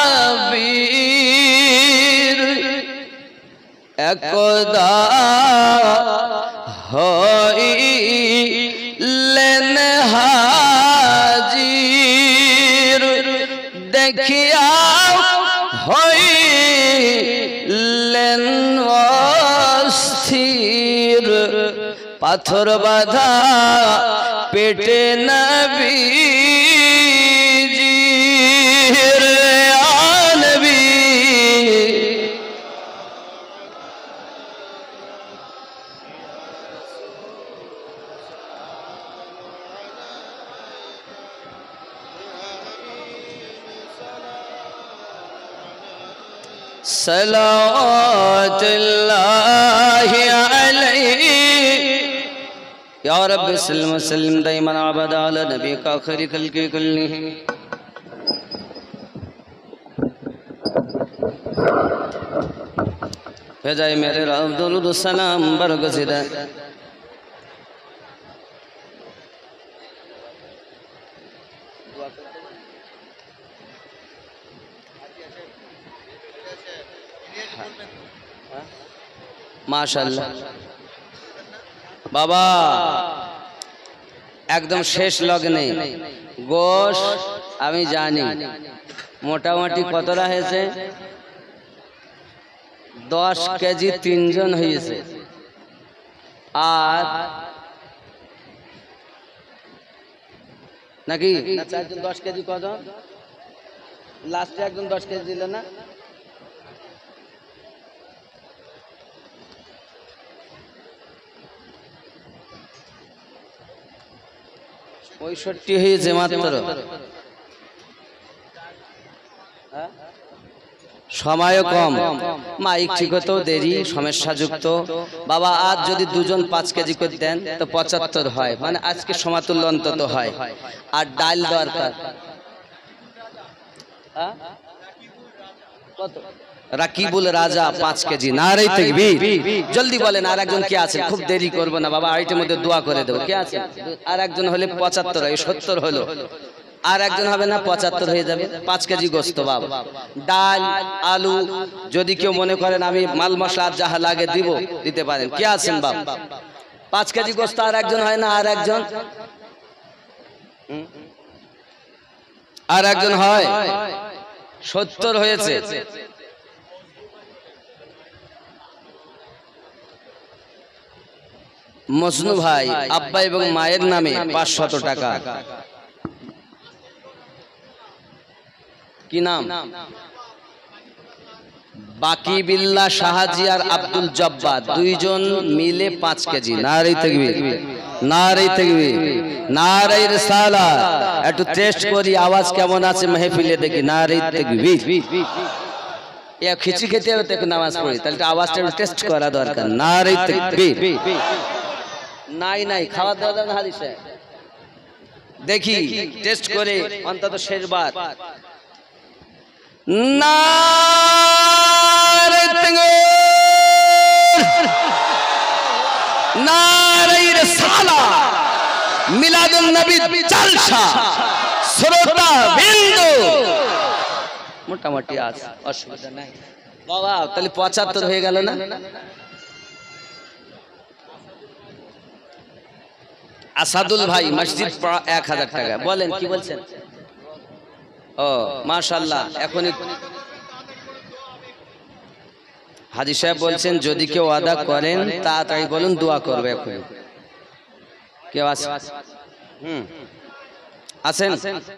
एकदा হইলেন হাজির দেখিয়া হইলেন অস্থির পাথর বাঁধা পেটে নবীজির নবী सलावतुल्लाहि अलैहि या रब्बि सल्लि व सल्लिम दाइमन अबदा अला नबिय्यिका खैरि खल्क़ि कुल्लिहिम भेजाए मेरे रब दुरूद सलाम बरगज़िदा माशाल्लाह बाबा एकदम शेष लग्ने गोश आमी जानी मोटामुटी कतटा हयेछे 10 केजी 3 जन हयेछे आर नाकि ना 4 जन 10 केजी कत लास्टे एकदम 10 केजी दिल ना পঁয়ষট্টি হয়েছে মাত্র সময় কম মাইক ঠিক হতেও দেরি সমস্যাযুক্ত বাবা আজ যদি দুজন 5 কেজি করে দেন তো 75 হয় মানে আজকে সমাতুল্য অন্তত হয় আর ডাল দরকার কত রাকিবুল রাজা 5 কেজি নারে তাকবীর জলদি বলেন আর একজন কে আছে খুব দেরি করব না বাবা আইটের মধ্যে দোয়া করে দেব কে আছে আর একজন হলে 75 হয় 70 হলো আর একজন হবে না 75 হয়ে যাবে 5 কেজি গোশত বাবা ডাল আলু যদি কেউ মনে করেন আমি মাল মশলা যা লাগে দিব দিতে পারেন কে আছেন বাবা 5 কেজি গোশত আর একজন হয় না আর একজন হয় 70 হয়েছে মজনু ভাই আব্বা এবং মায়ের নামে 500 টাকা কি নাম বাকি বিল্লাহ শাহাজি আর আব্দুল জব্বার দুইজন মিলে 5 কেজি নারে তাকবীর নারে তাকবীর নারে রিসালাত একটু টেস্ট করি আওয়াজ কেমন আছে মাহফিলে দেখি নারে তাকবীর এ খিচি খেতে হবে তো নামাজ পড়ি তাহলে আওয়াজটা টেস্ট করা দরকার নারে তাকবীর নাই খাওয়া দাওয়া হাদিসে দেখি টেস্ট করে অন্তত শেষবার। নারে তাকবীর, নারে রিসালাত, মিলাদুন নবী জলসা, শ্রোতা বিন্দু মোটামুটি আছে, অসুবিধা নাই বাবা। তাহলে ৭৫ হয়ে গেল না? আসাদুল ভাই মসজিদ ১০০০ টাকা বলেন, কি বলছেন? ও মাশাআল্লাহ। এখনই হাজী সাহেব বলছেন যদি কেউ আদা করেন তাড়াতাড়ি বলুন, দোয়া করবে। এখন কেউ আছে? আছেন?